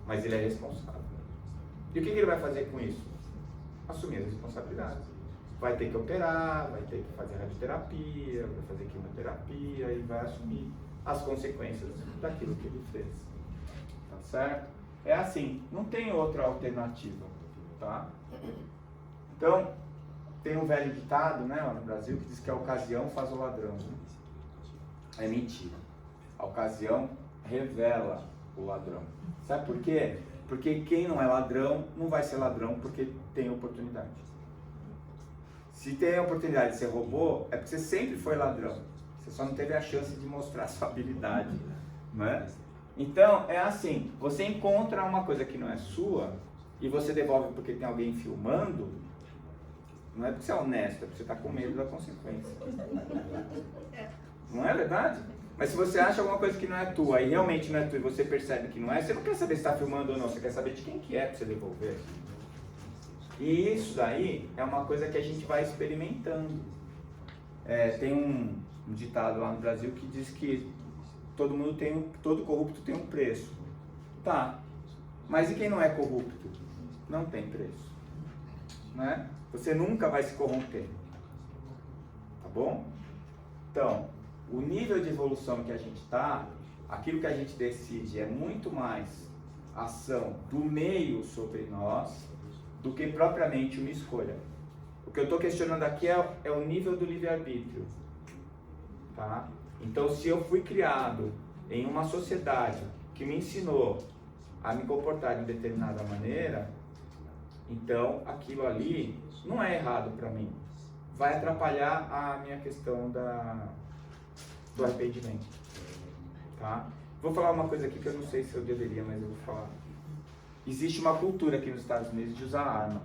S1: Mas ele é responsável. E o que ele vai fazer com isso? Assumir as responsabilidades. Vai ter que operar, vai ter que fazer radioterapia, vai fazer quimioterapia e vai assumir as consequências daquilo que ele fez. Tá certo? É assim, não tem outra alternativa. Tá? Então, tem um velho ditado, né, lá no Brasil, que diz que a ocasião faz o ladrão. Né? É mentira. A ocasião revela o ladrão. Sabe por quê? Porque quem não é ladrão, não vai ser ladrão porque tem oportunidade. Se tem a oportunidade de ser robô, é porque você sempre foi ladrão. Você só não teve a chance de mostrar a sua habilidade. Né? Então, é assim, você encontra uma coisa que não é sua e você devolve porque tem alguém filmando, não é porque você é honesto, é porque você está com medo da consequência. Não é verdade? Mas se você acha alguma coisa que não é tua e realmente não é tua e você percebe que não é, você não quer saber se está filmando ou não, você quer saber de quem que é para você devolver. E isso daí é uma coisa que a gente vai experimentando. Tem um ditado lá no Brasil que diz que todo corrupto tem um preço. Tá, mas e quem não é corrupto? Não tem preço. Né? Você nunca vai se corromper. Tá bom? Então, o nível de evolução que a gente está, aquilo que a gente decide é muito mais ação do meio sobre nós do que propriamente uma escolha. O que eu estou questionando aqui é o nível do livre-arbítrio. Tá? Então, se eu fui criado em uma sociedade que me ensinou a me comportar de determinada maneira, Então, aquilo ali não é errado para mim. Vai atrapalhar a minha questão do arrependimento. Tá? Vou falar uma coisa aqui que eu não sei se eu deveria, mas eu vou falar. Existe uma cultura aqui nos Estados Unidos de usar arma.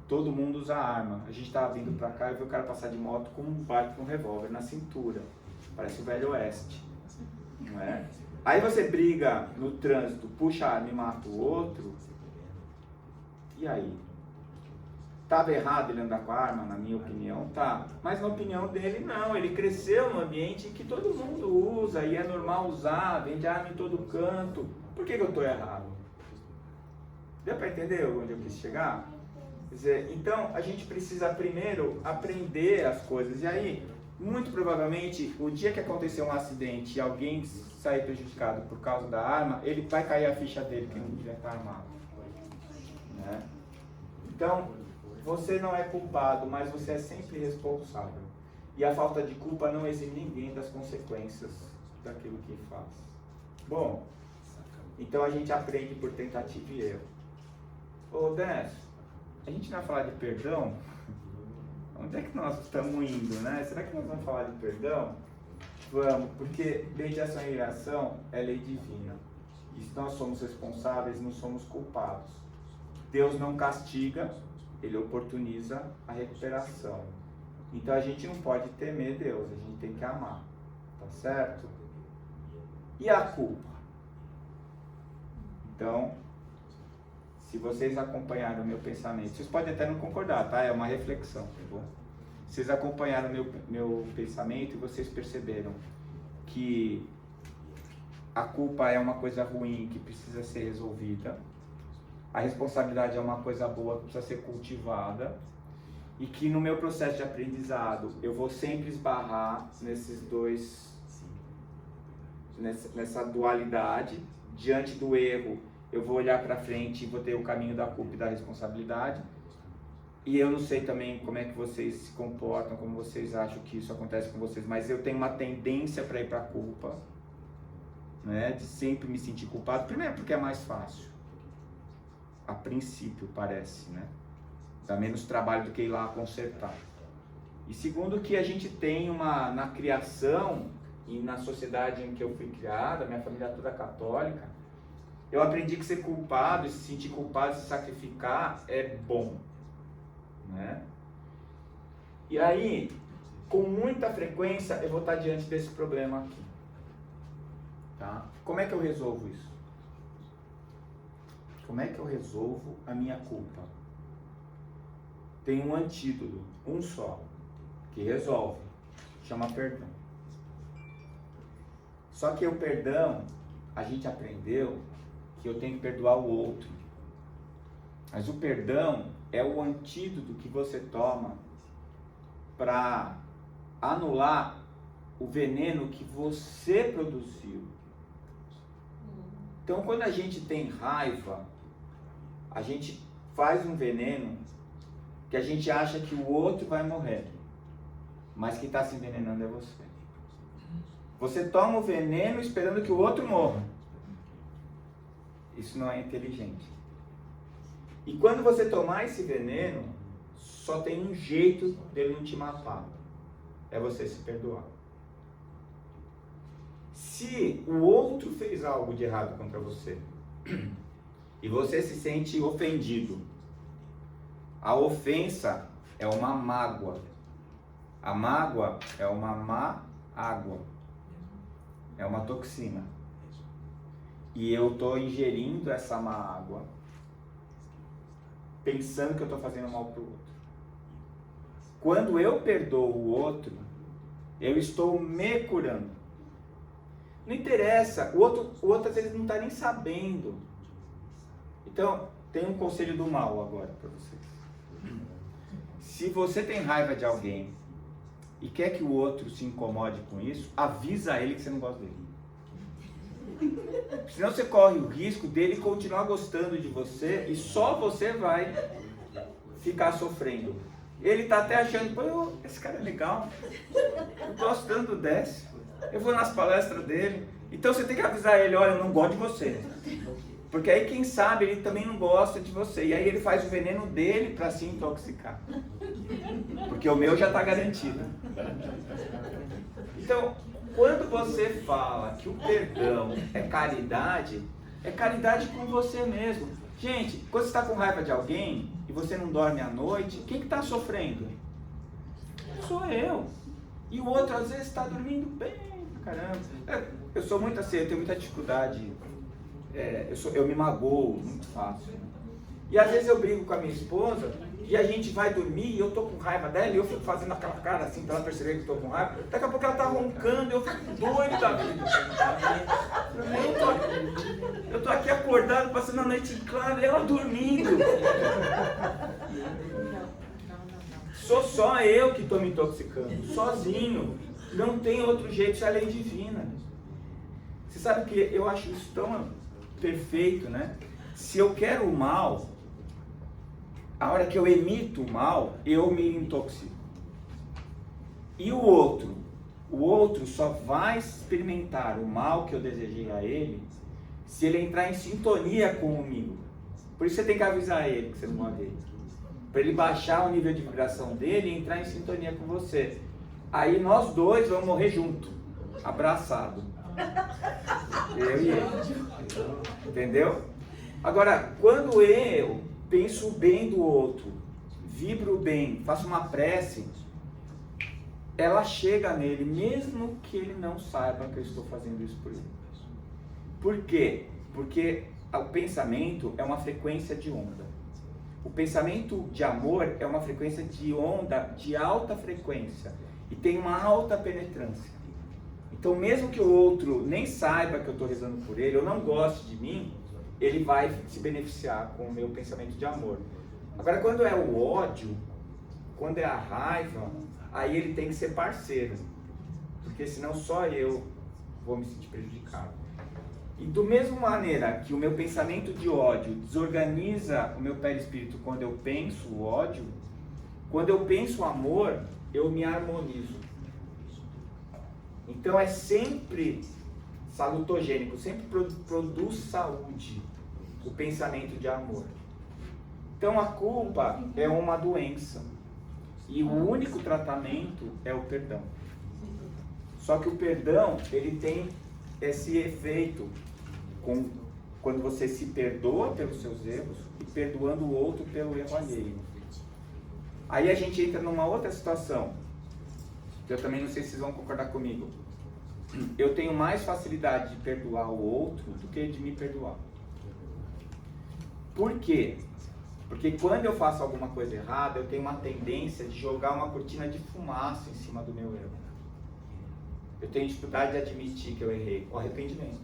S1: Todo mundo usa arma. A gente estava vindo para cá e viu o cara passar de moto com um bate com um revólver na cintura. Parece o Velho Oeste. Não é? Aí você briga no trânsito, puxa a arma e mata o outro. E aí? Estava errado ele andar com a arma, na minha opinião? Tá. Mas na opinião dele, não. Ele cresceu num ambiente em que todo mundo usa e é normal usar, vende arma em todo canto. Por que eu estou errado? Deu para entender onde eu quis chegar? Quer dizer, então a gente precisa primeiro aprender as coisas. E aí, muito provavelmente, o dia que acontecer um acidente e alguém sair prejudicado por causa da arma, ele vai cair a ficha dele que ele não devia estar armado. Né? Então, você não é culpado, mas você é sempre responsável. E a falta de culpa não exime ninguém das consequências daquilo que faz. Bom, então a gente aprende por tentativa e erro. Ô, Décio, a gente não vai falar de perdão? Onde é que nós estamos indo, né? Será que nós vamos falar de perdão? Vamos, porque mediação e iração é lei divina. E se nós somos responsáveis, não somos culpados. Deus não castiga, Ele oportuniza a recuperação. Então a gente não pode temer Deus, a gente tem que amar. Tá certo? E a culpa? Então, se vocês acompanharam o meu pensamento, vocês podem até não concordar, tá? É uma reflexão, tá bom? Vocês acompanharam meu pensamento e vocês perceberam que a culpa é uma coisa ruim que precisa ser resolvida, a responsabilidade é uma coisa boa que precisa ser cultivada, e que no meu processo de aprendizado eu vou sempre esbarrar nessa dualidade. Diante do erro, eu vou olhar para frente e vou ter o caminho da culpa e da responsabilidade. E eu não sei também como é que vocês se comportam, como vocês acham que isso acontece com vocês, mas eu tenho uma tendência para ir para a culpa, né? De sempre me sentir culpado. Primeiro porque é mais fácil, a princípio parece, né? Dá menos trabalho do que ir lá consertar. E segundo que a gente tem na criação e na sociedade em que eu fui criada, minha família toda católica, eu aprendi que ser culpado, se sentir culpado, se sacrificar é bom, né? E aí, com muita frequência, eu vou estar diante desse problema aqui, tá? Como é que eu resolvo isso? Como é que eu resolvo a minha culpa? Tem um antídoto, um só, que resolve, chama perdão. Só que o perdão, a gente aprendeu que eu tenho que perdoar o outro. Mas o perdão é o antídoto que você toma para anular o veneno que você produziu. Então, quando a gente tem raiva, a gente faz um veneno que a gente acha que o outro vai morrer, mas quem está se envenenando é você. Você toma o veneno esperando que o outro morra. Isso não é inteligente. E quando você tomar esse veneno, só tem um jeito dele não te matar. É você se perdoar. Se o outro fez algo de errado contra você e você se sente ofendido, a ofensa é uma mágoa. A mágoa é uma má água. É uma toxina. E eu estou ingerindo essa má água, pensando que eu estou fazendo mal para o outro. Quando eu perdoo o outro, eu estou me curando. Não interessa, o outro às vezes não está nem sabendo. Então, tem um conselho do mal agora para vocês. Se você tem raiva de alguém e quer que o outro se incomode com isso, avisa ele que você não gosta dele. Senão você corre o risco dele continuar gostando de você e só você vai ficar sofrendo. Ele tá até achando, pô, esse cara é legal, eu gosto tanto desse, eu vou nas palestras dele. Então você tem que avisar ele, olha, eu não gosto de você. Porque aí, quem sabe, ele também não gosta de você. E aí ele faz o veneno dele para se intoxicar. Porque o meu já está garantido. Então, quando você fala que o perdão é caridade com você mesmo. Gente, quando você está com raiva de alguém e você não dorme à noite, quem que está sofrendo? Sou eu. E o outro, às vezes, está dormindo bem, caramba. Eu sou muito assim, eu tenho muita dificuldade. Eu me magoo muito fácil. E às vezes eu brigo com a minha esposa e a gente vai dormir e eu tô com raiva dela e eu fico fazendo aquela cara assim pra ela perceber que eu tô com raiva. Daqui a pouco ela tá roncando e eu fico doido da vida. Eu tô aqui acordado, passando a noite clara e ela dormindo. Sou só eu que tô me intoxicando, sozinho. Não tem outro jeito, isso é a lei divina. Você sabe que eu acho isso tão perfeito, né? Se eu quero o mal, a hora que eu emito o mal, eu me intoxico. E o outro só vai experimentar o mal que eu desejei a ele se ele entrar em sintonia comigo. Por isso você tem que avisar ele que você não gosta dele. Para ele baixar o nível de vibração dele e entrar em sintonia com você. Aí nós dois vamos morrer junto, abraçado. Eu e ele. Entendeu? Agora, quando eu penso o bem do outro, vibro bem, faço uma prece, ela chega nele, mesmo que ele não saiba que eu estou fazendo isso por ele. Por quê? Porque o pensamento é uma frequência de onda. O pensamento de amor é uma frequência de onda de alta frequência e tem uma alta penetrância. Então, mesmo que o outro nem saiba que eu estou rezando por ele, ou não goste de mim, ele vai se beneficiar com o meu pensamento de amor. Agora, quando é o ódio, quando é a raiva, aí ele tem que ser parceiro, porque senão só eu vou me sentir prejudicado. E do mesmo maneira que o meu pensamento de ódio desorganiza o meu perispírito quando eu penso o ódio, quando eu penso o amor, eu me harmonizo. Então é sempre salutogênico, sempre produz saúde o pensamento de amor. Então a culpa é uma doença e o único tratamento é o perdão. Só que o perdão, ele tem esse efeito quando você se perdoa pelos seus erros e perdoando o outro pelo erro alheio. Aí a gente entra numa outra situação, que eu também não sei se vocês vão concordar comigo. Eu tenho mais facilidade de perdoar o outro do que de me perdoar. Por quê? Porque quando eu faço alguma coisa errada, eu tenho uma tendência de jogar uma cortina de fumaça em cima do meu erro. Eu tenho dificuldade de admitir que eu errei, o arrependimento.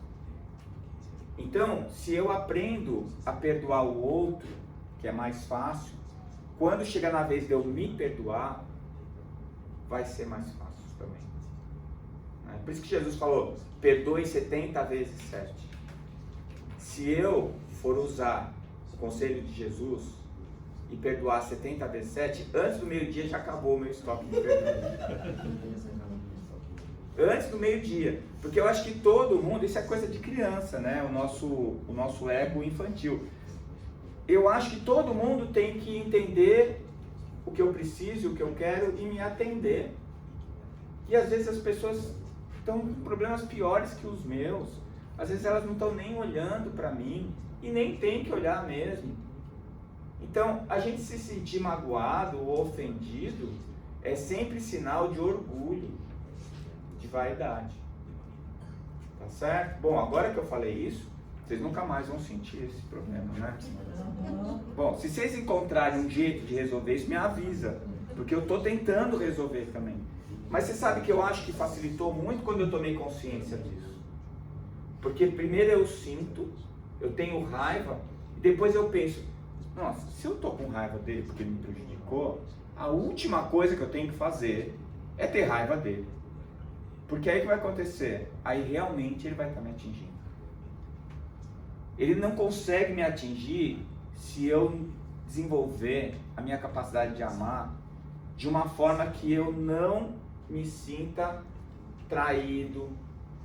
S1: Então, se eu aprendo a perdoar o outro, que é mais fácil, quando chegar na vez de eu me perdoar, vai ser mais fácil também. Por isso que Jesus falou, perdoe 70 vezes 7. Se eu for usar o conselho de Jesus e perdoar 70 vezes 7, antes do meio-dia já acabou o meu estoque de perdão. Antes do meio-dia. Porque eu acho que todo mundo, isso é coisa de criança, né? O nosso ego infantil. Eu acho que todo mundo tem que entender o que eu preciso, o que eu quero e me atender. E às vezes as pessoas estão com problemas piores que os meus. Às vezes elas não estão nem olhando para mim e nem tem que olhar mesmo. Então, a gente se sentir magoado ou ofendido é sempre sinal de orgulho, de vaidade. Tá certo? Bom, agora que eu falei isso, vocês nunca mais vão sentir esse problema, né? Bom, se vocês encontrarem um jeito de resolver isso, me avisa, porque eu estou tentando resolver também. Mas você sabe que eu acho que facilitou muito quando eu tomei consciência disso. Porque primeiro eu sinto, eu tenho raiva, e depois eu penso, nossa, se eu tô com raiva dele porque ele me prejudicou, a última coisa que eu tenho que fazer é ter raiva dele. Porque aí o que vai acontecer? Aí realmente ele vai estar me atingindo. Ele não consegue me atingir se eu desenvolver a minha capacidade de amar de uma forma que eu não me sinta traído,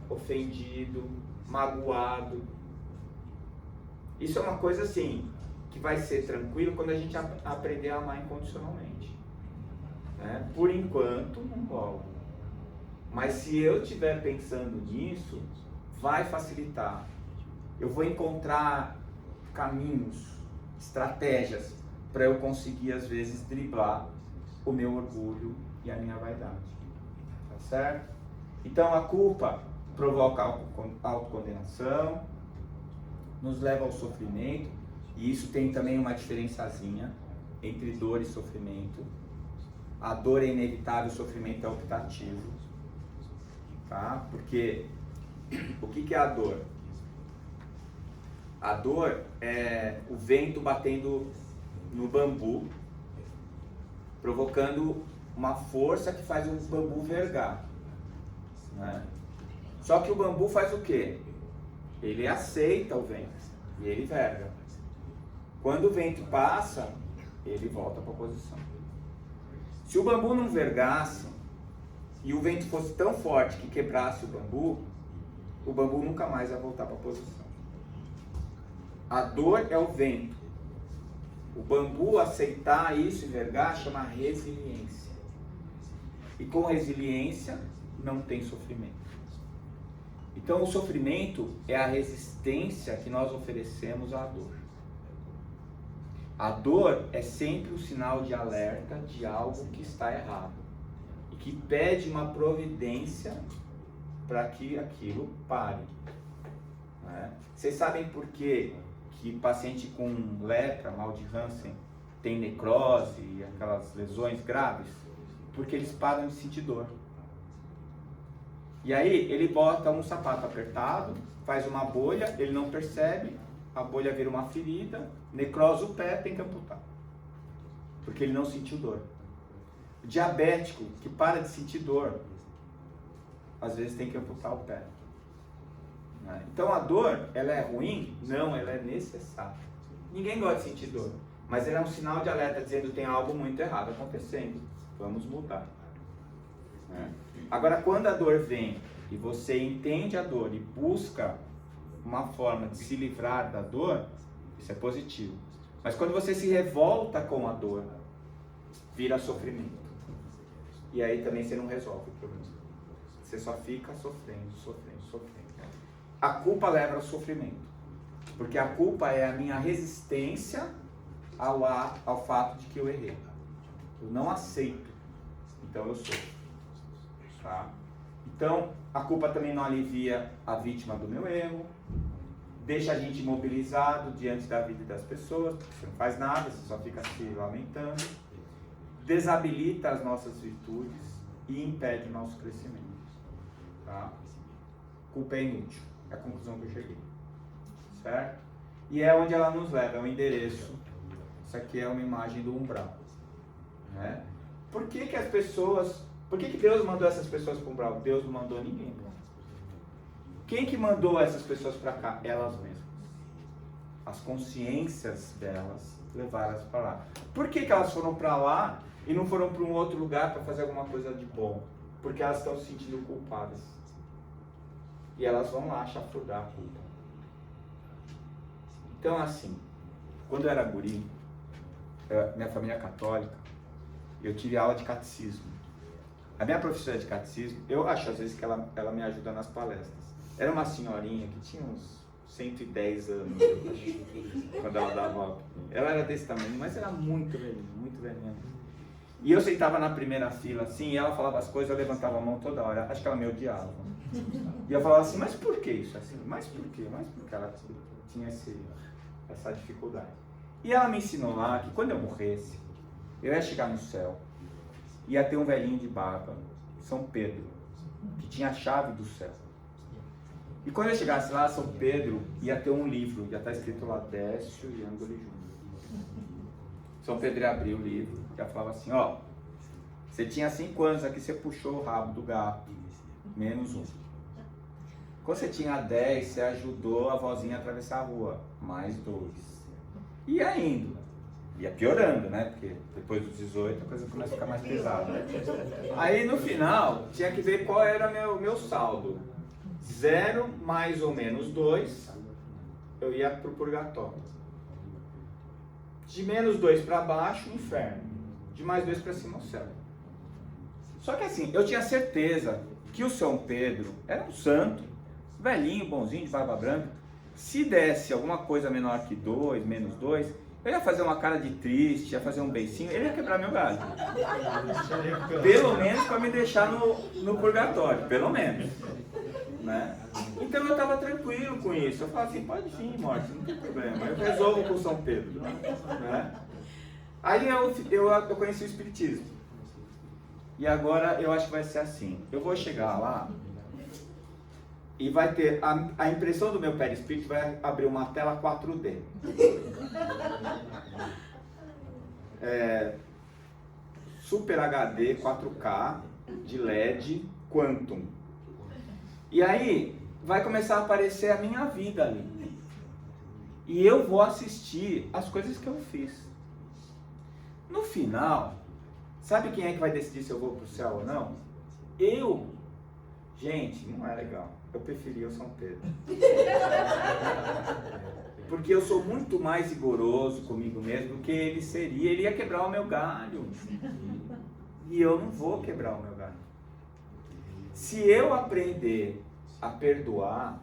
S1: ofendido, magoado. Isso é uma coisa assim, que vai ser tranquilo quando a gente aprender a amar incondicionalmente. Né? Por enquanto, não rola. Mas se eu estiver pensando nisso, vai facilitar. Eu vou encontrar caminhos, estratégias, para eu conseguir, às vezes, driblar o meu orgulho e a minha vaidade. Tá certo? Então, a culpa provoca autocondenação, nos leva ao sofrimento, e isso tem também uma diferençazinha entre dor e sofrimento. A dor é inevitável, o sofrimento é optativo. Tá? Porque o que é a dor? A dor é o vento batendo no bambu, provocando uma força que faz o bambu vergar. Né? Só que o bambu faz o quê? Ele aceita o vento e ele verga. Quando o vento passa, ele volta para a posição. Se o bambu não vergasse e o vento fosse tão forte que quebrasse o bambu nunca mais vai voltar para a posição. A dor é o vento. O bambu aceitar isso e vergar chama resiliência. E com resiliência não tem sofrimento. Então o sofrimento é a resistência que nós oferecemos à dor. A dor é sempre um sinal de alerta de algo que está errado e que pede uma providência para que aquilo pare. Né? Vocês sabem por que paciente com lepra, mal de Hansen, tem necrose e aquelas lesões graves? Porque eles param de sentir dor. E aí ele bota um sapato apertado, faz uma bolha, ele não percebe, a bolha vira uma ferida, necrosa o pé, tem que amputar. Porque ele não sentiu dor. O diabético que para de sentir dor, às vezes tem que amputar o pé. Então a dor, ela é ruim? Não, ela é necessária. Ninguém gosta de sentir dor, mas ela é um sinal de alerta dizendo que tem algo muito errado acontecendo. Vamos mudar. Agora, quando a dor vem e você entende a dor e busca uma forma de se livrar da dor, isso é positivo. Mas quando você se revolta com a dor, vira sofrimento. E aí também você não resolve o problema. Você só fica sofrendo. A culpa leva ao sofrimento. Porque a culpa é a minha resistência ao fato de que eu errei. Eu não aceito. Então eu sofro. Tá? Então, a culpa também não alivia a vítima do meu erro, deixa a gente imobilizado diante da vida das pessoas, porque você não faz nada, você só fica se lamentando, desabilita as nossas virtudes e impede o nosso crescimento. Tá? Culpa é inútil, é a conclusão que eu cheguei. Certo? E é onde ela nos leva, é o endereço. Isso aqui é uma imagem do umbral. Né? Por que Deus mandou essas pessoas para o umbral? Deus não mandou ninguém. Quem que mandou essas pessoas para cá? Elas mesmas. As consciências delas levaram elas para lá. Por que elas foram para lá e não foram para um outro lugar para fazer alguma coisa de bom? Porque elas estão se sentindo culpadas. E elas vão lá chafurdar a culpa. Então, assim, quando eu era guri, minha família é católica, eu tive aula de catecismo. A minha professora de catecismo, eu acho às vezes que ela me ajuda nas palestras. Era uma senhorinha que tinha uns 110 anos, quando ela dava aula. Ela era desse tamanho, mas era muito velhinha. E eu sentava na primeira fila assim, e ela falava as coisas, eu levantava a mão toda hora. Acho que ela me odiava. E eu falava assim, mas por que isso assim? Mas por quê? Mas porque ela tinha essa dificuldade. E ela me ensinou lá que quando eu morresse, eu ia chegar no céu, ia ter um velhinho de barba, São Pedro, que tinha a chave do céu. E quando eu chegasse lá, São Pedro ia ter um livro, ia estar escrito lá, Décio e Angoli Júnior. São Pedro ia abrir o livro, já falava assim, ó, você tinha 5 anos aqui, você puxou o rabo do gato, menos 1. Quando você tinha 10, você ajudou a vozinha a atravessar a rua, mais 2. E ia indo, ia piorando, né? Porque depois dos 18 a coisa começa a ficar mais pesada. Aí no final, tinha que ver qual era meu saldo. 0 mais ou menos 2, eu ia pro purgatório. De -2 para baixo, inferno. De +2 para cima, o céu. Só que assim, eu tinha certeza que o São Pedro era um santo, velhinho, bonzinho, de barba branca. Se desse alguma coisa menor que 2, -2, eu ia fazer uma cara de triste, ia fazer um beicinho, ele ia quebrar meu galho. Pelo menos para me deixar no purgatório, pelo menos. Né? Então eu estava tranquilo com isso. Eu falava assim, pode vir, morte, não tem problema. Eu resolvo com o São Pedro. Né? Aí eu conheci o Espiritismo. E agora eu acho que vai ser assim. Eu vou chegar lá e vai ter a impressão do meu perispírito, vai abrir uma tela 4D. Super HD 4K de LED Quantum. E aí vai começar a aparecer a minha vida ali. E eu vou assistir as coisas que eu fiz. No final, sabe quem é que vai decidir se eu vou pro céu ou não? Eu. Gente, não é legal. Eu preferia o São Pedro. Porque eu sou muito mais rigoroso comigo mesmo do que ele seria. Ele ia quebrar o meu galho. E eu não vou quebrar o meu galho. Se eu aprender a perdoar,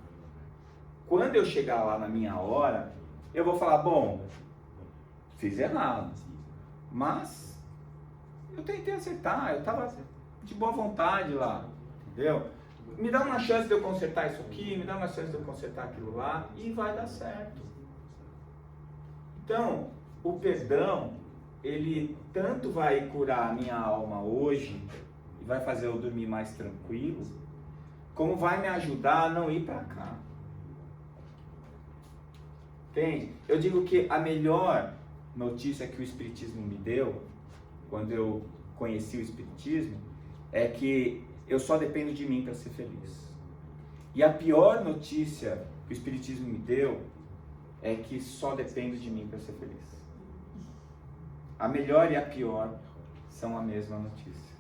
S1: quando eu chegar lá na minha hora, eu vou falar, bom, fiz errado, mas eu tentei acertar, eu estava de boa vontade lá, entendeu? Me dá uma chance de eu consertar isso aqui, me dá uma chance de eu consertar aquilo lá, e vai dar certo. Então, o perdão, ele tanto vai curar a minha alma hoje, e vai fazer eu dormir mais tranquilo, como vai me ajudar a não ir para cá. Entende? Eu digo que a melhor notícia que o Espiritismo me deu, quando eu conheci o Espiritismo, é que eu só dependo de mim para ser feliz. E a pior notícia que o Espiritismo me deu é que só dependo de mim para ser feliz. A melhor e a pior são a mesma notícia.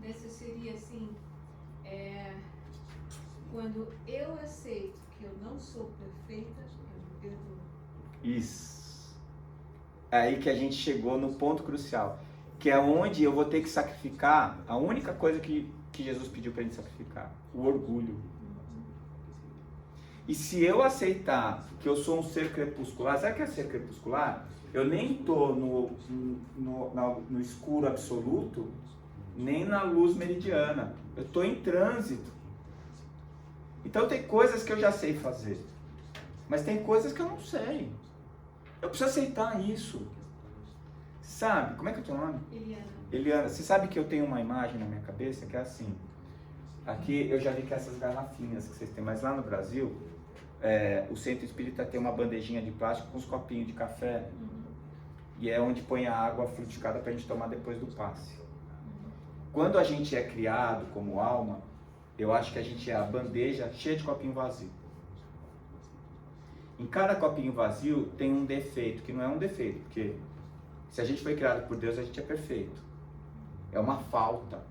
S2: Nessa seria assim, quando eu aceito que eu não sou perfeita, eu me perdoo.
S1: Isso. É aí que a gente chegou no ponto crucial, que é onde eu vou ter que sacrificar a única coisa que Jesus pediu para a gente sacrificar, o orgulho. E se eu aceitar que eu sou um ser crepuscular, sabe o que é ser crepuscular? Eu nem estou no escuro absoluto, nem na luz meridiana. Eu estou em trânsito. Então tem coisas que eu já sei fazer, mas tem coisas que eu não sei. Eu preciso aceitar isso. Sabe? Como é que é o teu nome? Eliana. Você sabe que eu tenho uma imagem na minha cabeça que é assim. Aqui eu já vi que essas garrafinhas que vocês têm, mas lá no Brasil, o centro espírita tem uma bandejinha de plástico com uns copinhos de café. E é onde põe a água frutificada para a gente tomar depois do passe. Quando a gente é criado como alma, eu acho que a gente é a bandeja cheia de copinho vazio. Em cada copinho vazio tem um defeito, que não é um defeito, porque se a gente foi criado por Deus, a gente é perfeito. É uma falta.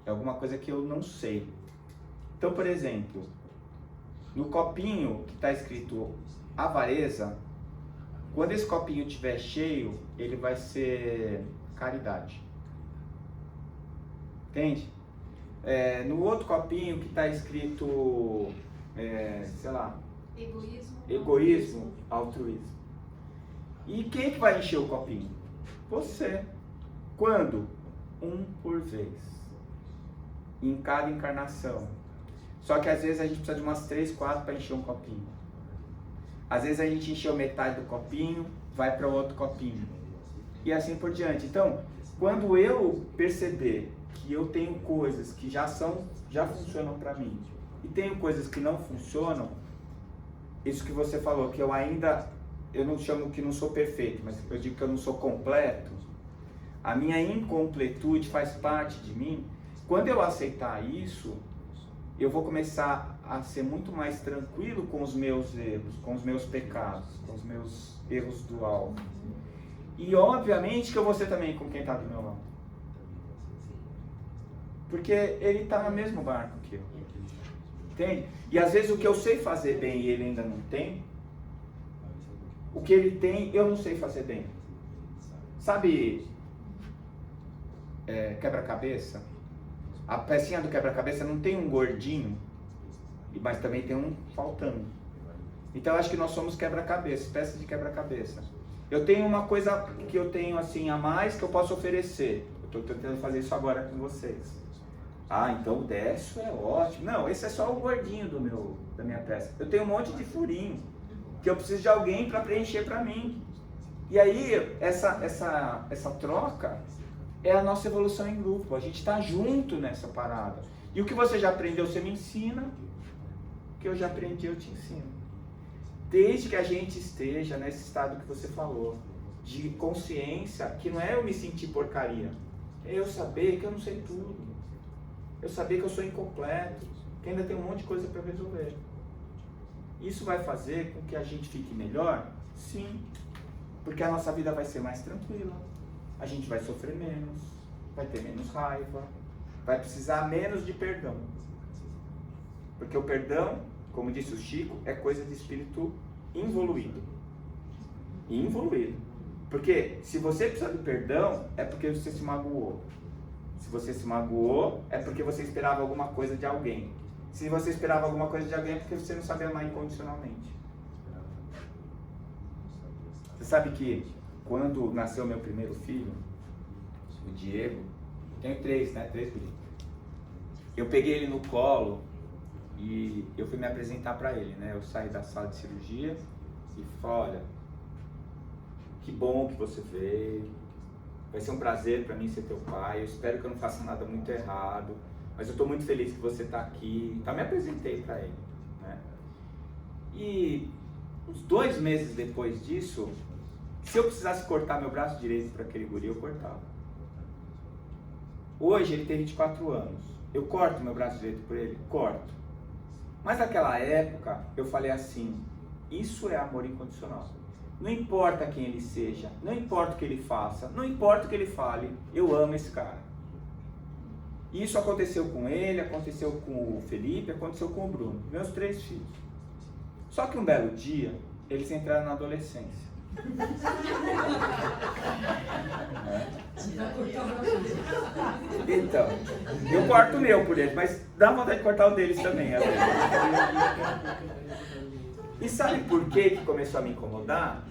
S1: É alguma coisa que eu não sei. Então, por exemplo, no copinho que está escrito avareza, quando esse copinho estiver cheio, ele vai ser caridade. Entende? No outro copinho que está escrito, sei lá, egoísmo, altruísmo. E quem é que vai encher o copinho? Você. Quando? Um por vez. Em cada encarnação. Só que às vezes a gente precisa de umas 3, 4 para encher um copinho. Às vezes a gente encheu metade do copinho, vai para outro copinho. E assim por diante. Então, quando eu perceber que eu tenho coisas que já funcionam para mim, e tenho coisas que não funcionam, isso que você falou, que eu não chamo que não sou perfeito, mas eu digo que eu não sou completo, a minha incompletude faz parte de mim. Quando eu aceitar isso, eu vou começar a ser muito mais tranquilo com os meus erros, com os meus pecados, com os meus erros do alma. E obviamente que eu vou ser também com quem está do meu lado. Porque ele está no mesmo barco que eu. Entende? E às vezes o que eu sei fazer bem e ele ainda não tem, o que ele tem, eu não sei fazer bem. Sabe, quebra-cabeça? A pecinha do quebra-cabeça não tem um gordinho, mas também tem um faltando. Então eu acho que nós somos quebra-cabeça, peças de quebra-cabeça. Eu tenho uma coisa que eu tenho assim a mais que eu posso oferecer. Eu estou tentando fazer isso agora com vocês. Ah, então o Décio é ótimo. Não, esse é só o gordinho da minha peça. Eu tenho um monte de furinho que eu preciso de alguém para preencher para mim. E aí essa troca é a nossa evolução em grupo. A gente está junto nessa parada. E o que você já aprendeu, você me ensina. O que eu já aprendi, eu te ensino. Desde que a gente esteja nesse estado que você falou, de consciência, que não é eu me sentir porcaria, é eu saber que eu não sei tudo, eu saber que eu sou incompleto, que ainda tem um monte de coisa para resolver. Isso vai fazer com que a gente fique melhor? Sim, porque a nossa vida vai ser mais tranquila, a gente vai sofrer menos, vai ter menos raiva, vai precisar menos de perdão, porque o perdão, como disse o Chico, é coisa de espírito involuído. Involuído. Porque se você precisa de perdão, é porque você se magoou. Se você se magoou, é porque você esperava alguma coisa de alguém. Se você esperava alguma coisa de alguém, é porque você não sabia amar incondicionalmente. Você sabe que quando nasceu meu primeiro filho, o Diego, tenho 3 filhos. Eu peguei ele no colo e eu fui me apresentar para ele, né? Eu saí da sala de cirurgia e falei, olha, que bom que você veio, vai ser um prazer para mim ser teu pai, eu espero que eu não faça nada muito errado, mas eu estou muito feliz que você está aqui. Então me apresentei para ele, né? E uns 2 meses depois disso, se eu precisasse cortar meu braço direito para aquele guri, eu cortava. Hoje ele tem 24 anos, eu corto meu braço direito por ele? Corto. Mas naquela época, eu falei assim, isso é amor incondicional. Não importa quem ele seja, não importa o que ele faça, não importa o que ele fale, eu amo esse cara. E isso aconteceu com ele, aconteceu com o Felipe, aconteceu com o Bruno, meus 3 filhos. Só que um belo dia, eles entraram na adolescência. Então, eu corto o meu por eles, mas dá vontade de cortar o deles também. E sabe por que começou a me incomodar?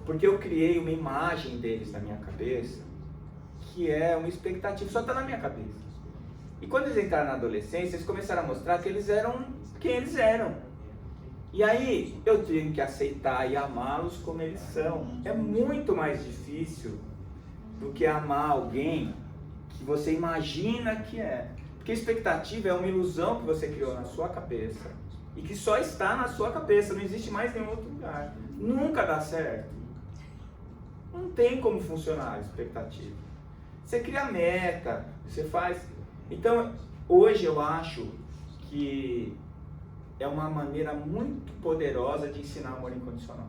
S1: Porque eu criei uma imagem deles na minha cabeça, que é uma expectativa, só está na minha cabeça. E quando eles entraram na adolescência, eles começaram a mostrar que eles eram quem eles eram. E aí eu tenho que aceitar e amá-los como eles são. É muito mais difícil do que amar alguém que você imagina que é. Porque a expectativa é uma ilusão que você criou na sua cabeça e que só está na sua cabeça, não existe mais em nenhum outro lugar. Nunca dá certo. Não tem como funcionar a expectativa. Você cria meta, você faz... Então, hoje eu acho que é uma maneira muito poderosa de ensinar amor incondicional.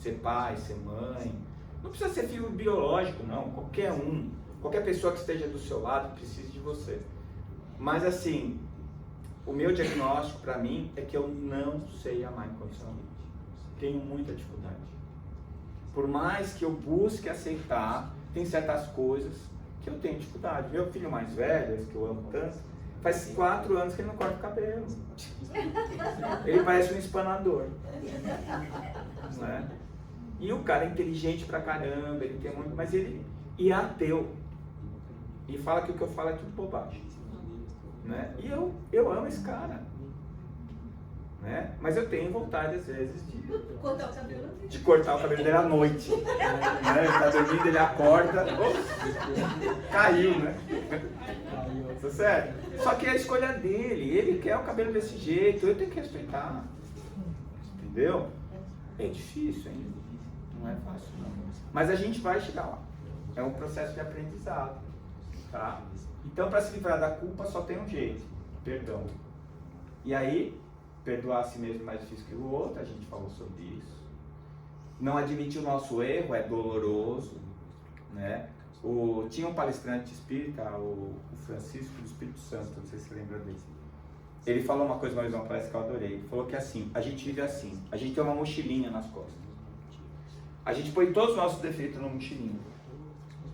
S1: Ser pai, ser mãe. Não precisa ser filho biológico, não. Qualquer um. Qualquer pessoa que esteja do seu lado precisa de você. Mas assim, o meu diagnóstico para mim é que eu não sei amar incondicionalmente. Tenho muita dificuldade. Por mais que eu busque aceitar, tem certas coisas que eu tenho dificuldade. Meu filho mais velho, esse que eu amo tanto, faz 4 anos que ele não corta o cabelo. Ele parece um espanador. Né? E o cara é inteligente pra caramba, ele tem muito, mas ele é ateu. E fala que o que eu falo é tudo bobagem. Né? E eu amo esse cara. Né? Mas eu tenho vontade às vezes de cortar o cabelo dele à noite. Né? Ele tá dormindo, ele acorda, caiu, né? Tá certo? Só que é a escolha dele, ele quer o cabelo desse jeito, eu tenho que respeitar. Entendeu? É difícil ainda, não é fácil não. Mas a gente vai chegar lá. É um processo de aprendizado. Tá? Então, para se livrar da culpa só tem um jeito: perdão. E aí, perdoar a si mesmo é mais difícil que o outro, a gente falou sobre isso. Não admitir o nosso erro é doloroso, né? Tinha um palestrante espírita, o Francisco do Espírito Santo, não sei se você lembra dele. Ele falou uma coisa uma vez numa palestra que eu adorei. Ele falou que assim, a gente vive assim, a gente tem uma mochilinha nas costas. A gente põe todos os nossos defeitos na mochilinha.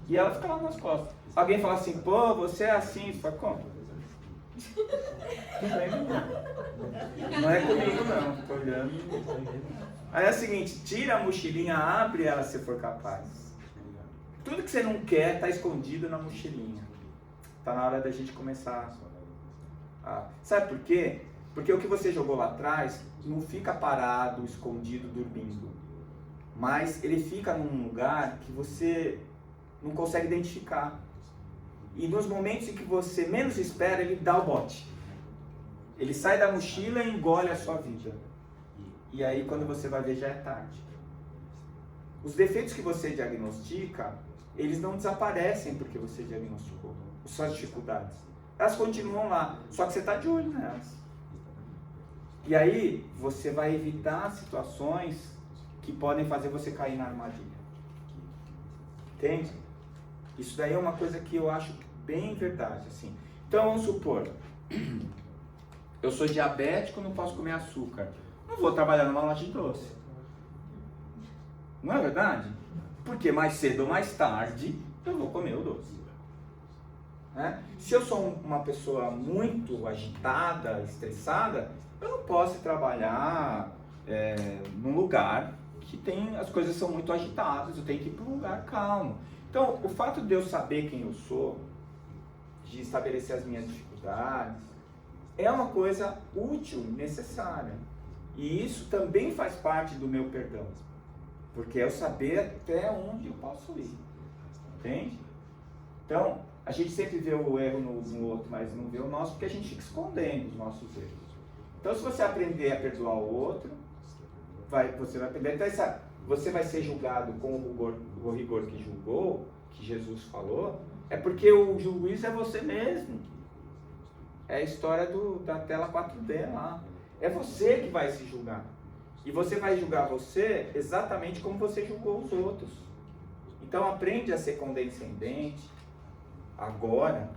S1: E ela fica lá nas costas. Alguém fala assim, pô, você é assim. Você fala, como? Não é comigo não, tô olhando. Aí é o seguinte, tira a mochilinha, abre ela se for capaz. Tudo que você não quer está escondido na mochilinha. Tá na hora da gente começar a... Sabe por quê? Porque o que você jogou lá atrás não fica parado, escondido, dormindo. Mas ele fica num lugar que você não consegue identificar. E nos momentos em que você menos espera, ele dá o bote. Ele sai da mochila e engole a sua vida. E aí quando você vai ver já é tarde. Os defeitos que você diagnostica, eles não desaparecem porque você diagnosticou. Suas dificuldades. Elas continuam lá, só que você está de olho nelas. E aí você vai evitar situações que podem fazer você cair na armadilha. Entende? Isso daí é uma coisa que eu acho bem verdade, assim. Então vamos supor, eu sou diabético, não posso comer açúcar. Não vou trabalhar numa loja de doce. Não é verdade? Porque mais cedo ou mais tarde eu vou comer o doce. Né? Se eu sou uma pessoa muito agitada, estressada, eu não posso trabalhar num lugar que as coisas são muito agitadas, eu tenho que ir para um lugar calmo. Então, o fato de eu saber quem eu sou, de estabelecer as minhas dificuldades, é uma coisa útil, necessária. E isso também faz parte do meu perdão. Porque é eu saber até onde eu posso ir. Entende? Então, a gente sempre vê o erro no outro, mas não vê o nosso, porque a gente fica escondendo os nossos erros. Então, se você aprender a perdoar o outro, você vai aprender. Então, você vai ser julgado com o rigor que julgou, que Jesus falou, é porque o juiz é você mesmo. É a história da tela 4D lá. É você que vai se julgar. E você vai julgar você exatamente como você julgou os outros. Então aprende a ser condescendente agora,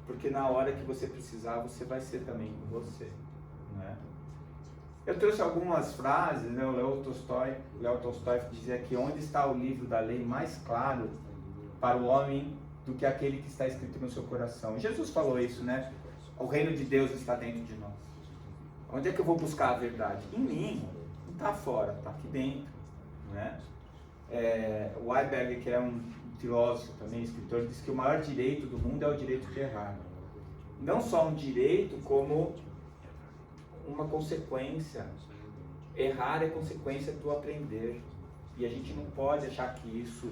S1: porque na hora que você precisar, você vai ser também com você. Né? Eu trouxe algumas frases, né? O Léo Tolstói dizia que onde está o livro da lei mais claro para o homem do que aquele que está escrito no seu coração. Jesus falou isso, né? O reino de Deus está dentro de nós. Onde é que eu vou buscar a verdade? Em mim. Não está fora, está aqui dentro. Né? O Weinberger, que é um filósofo também, escritor, diz que o maior direito do mundo é o direito de errar. Não só um direito, como uma consequência. Errar é consequência do aprender. E a gente não pode achar que isso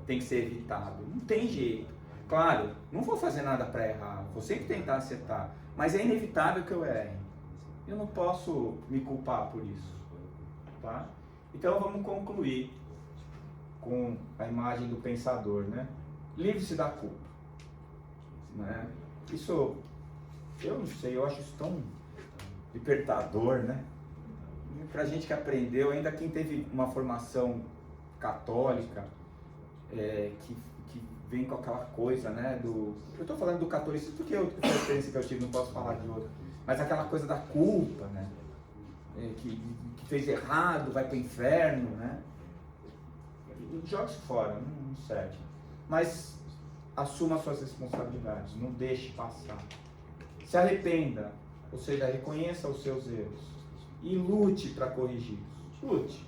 S1: tem que ser evitado. Não tem jeito. Claro, não vou fazer nada para errar, vou sempre tentar acertar. Mas é inevitável que eu erre. Eu não posso me culpar por isso. Tá? Então vamos concluir com a imagem do pensador, né? Livre-se da culpa. Né? Isso, eu não sei, eu acho isso tão libertador, né? Pra gente que aprendeu, ainda quem teve uma formação católica, que vem com aquela coisa, né? Eu tô falando do catolicismo porque foi a experiência que eu tive, não posso falar de outra. Mas aquela coisa da culpa, né? Que fez errado, vai pro inferno, né? Joga isso fora, não serve. Mas assuma as suas responsabilidades, não deixe passar. Se arrependa, ou seja, reconheça os seus erros e lute para corrigi-los.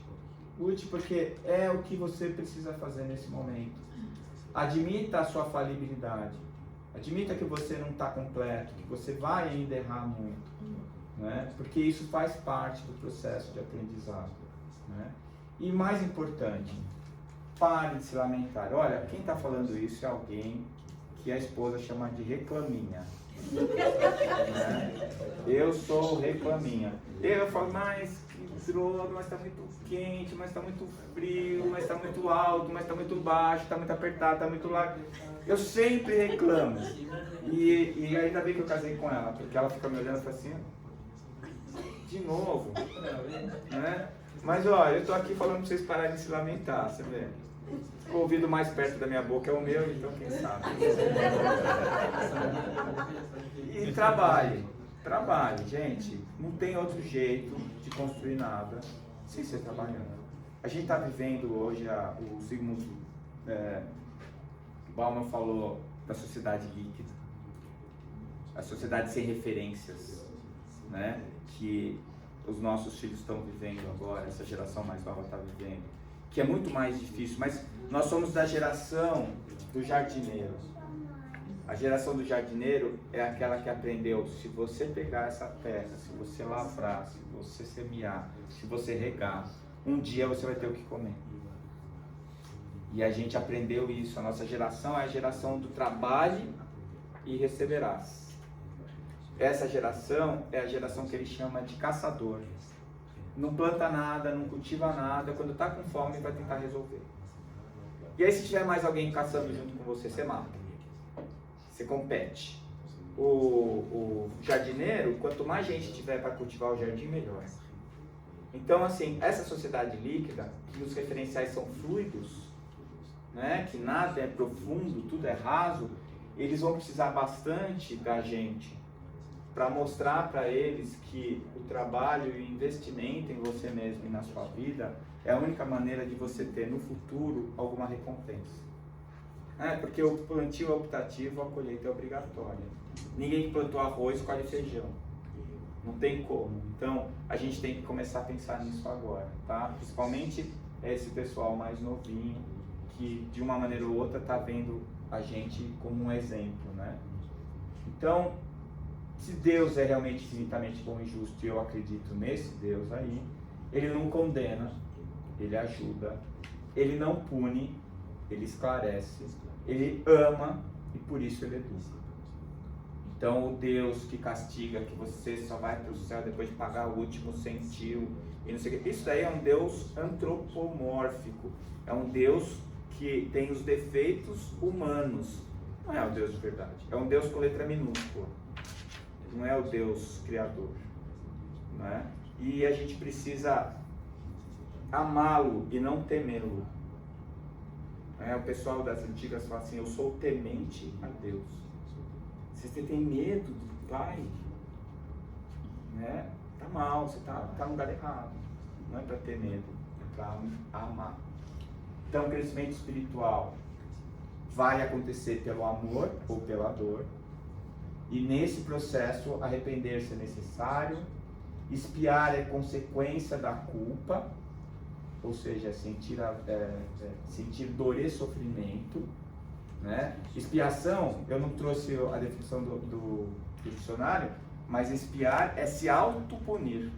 S1: Lute porque é o que você precisa fazer nesse momento. Admita a sua falibilidade. Admita que você não está completo, que você vai ainda errar muito. Né? Porque isso faz parte do processo de aprendizado. Né? E mais importante, pare de se lamentar. Olha, quem está falando isso é alguém que a esposa chama de reclaminha. Né? Eu sou reclaminha. Eu falo, mas que droga, mas está muito quente, mas está muito frio, mas está muito alto, mas está muito baixo, está muito apertado, está muito largo. Eu sempre reclamo. E ainda bem que eu casei com ela, porque ela fica me olhando e fala assim, de novo. Né? Mas ó, eu tô aqui falando para vocês pararem de se lamentar, você vê. O ouvido mais perto da minha boca é o meu, então quem sabe. E trabalhe, gente. Não tem outro jeito de construir nada sem ser trabalhando. A gente está vivendo hoje, o Zygmunt Bauman falou da sociedade líquida, a sociedade sem referências, né? Que os nossos filhos estão vivendo agora, essa geração mais nova está vivendo, que é muito mais difícil, mas nós somos da geração do jardineiro. A geração do jardineiro é aquela que aprendeu, se você pegar essa terra, se você lavrar, se você semear, se você regar, um dia você vai ter o que comer. E a gente aprendeu isso, a nossa geração é a geração do trabalho e receberás. Essa geração é a geração que ele chama de caçador. Não planta nada, não cultiva nada, quando está com fome vai tentar resolver. E aí se tiver mais alguém caçando junto com você, você mata. Você compete. O jardineiro, quanto mais gente tiver para cultivar o jardim, melhor. Então, assim, essa sociedade líquida, que os referenciais são fluidos, né, que nada é profundo, tudo é raso, eles vão precisar bastante da gente para mostrar para eles que o trabalho e o investimento em você mesmo e na sua vida é a única maneira de você ter no futuro alguma recompensa. Porque o plantio é optativo, a colheita é obrigatória. Ninguém que plantou arroz colhe feijão. Não tem como. Então, a gente tem que começar a pensar nisso agora, tá? Principalmente esse pessoal mais novinho, que de uma maneira ou outra está vendo a gente como um exemplo, né? Então, se Deus é realmente infinitamente bom e justo, e eu acredito nesse Deus aí, ele não condena, ele ajuda, ele não pune, ele esclarece, ele ama e por isso ele educa. Então o Deus que castiga, que você só vai para o céu depois de pagar o último centil, e não sei o que, isso daí é um Deus antropomórfico, é um Deus que tem os defeitos humanos, não é o Deus de verdade, é um Deus com letra minúscula, não é o Deus criador, não é? E a gente precisa amá-lo e não temê-lo. O pessoal das antigas fala assim, eu sou temente a Deus. Se você tem medo do Pai, né? Tá mal, você tá no lugar errado. Não é para ter medo, é para amar. Então o crescimento espiritual vai acontecer pelo amor ou pela dor. E nesse processo arrepender-se é necessário. Expiar é consequência da culpa. Ou seja, sentir dor e sofrimento, né? Expiação, eu não trouxe a definição do dicionário, mas expiar é se autopunir.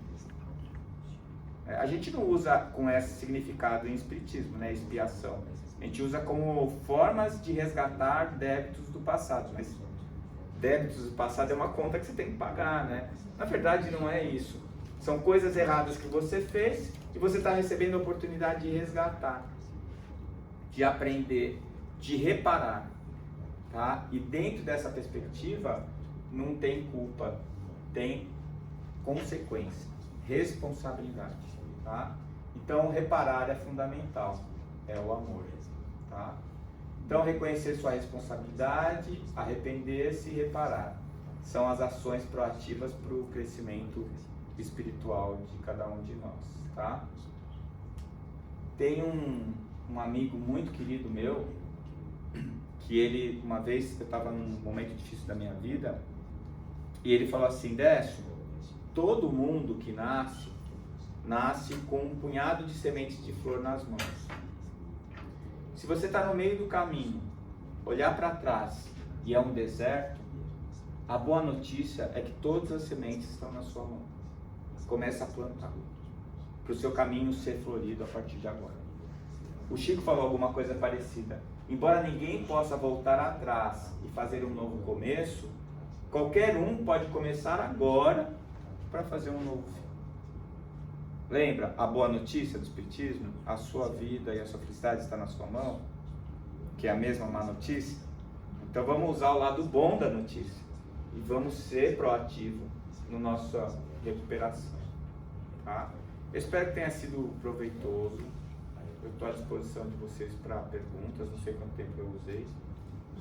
S1: A gente não usa com esse significado em espiritismo, né? Expiação. A gente usa como formas de resgatar débitos do passado, mas débitos do passado é uma conta que você tem que pagar, né? Na verdade não é isso. São coisas erradas que você fez e você está recebendo a oportunidade de resgatar, de aprender, de reparar, tá? E dentro dessa perspectiva, não tem culpa, tem consequência, responsabilidade, tá? Então, reparar é fundamental, é o amor, tá? Então, reconhecer sua responsabilidade, arrepender-se e reparar. São as ações proativas para o crescimento espiritual de cada um de nós, tá? Tem um amigo muito querido meu, que ele, uma vez, eu estava num momento difícil da minha vida, e ele falou assim, Décio, todo mundo que nasce com um punhado de sementes de flor nas mãos. Se você está no meio do caminho, olhar para trás e é um deserto, a boa notícia é que todas as sementes estão na sua mão. Começa a plantar, para o seu caminho ser florido a partir de agora. O Chico falou alguma coisa parecida. Embora ninguém possa voltar atrás e fazer um novo começo, qualquer um pode começar agora para fazer um novo fim. Lembra a boa notícia do Espiritismo? A sua vida e a sua felicidade está na sua mão, que é a mesma má notícia? Então vamos usar o lado bom da notícia e vamos ser proativos na nossa recuperação, tá? Eu espero que tenha sido proveitoso. Eu estou à disposição de vocês para perguntas, não sei quanto tempo eu usei,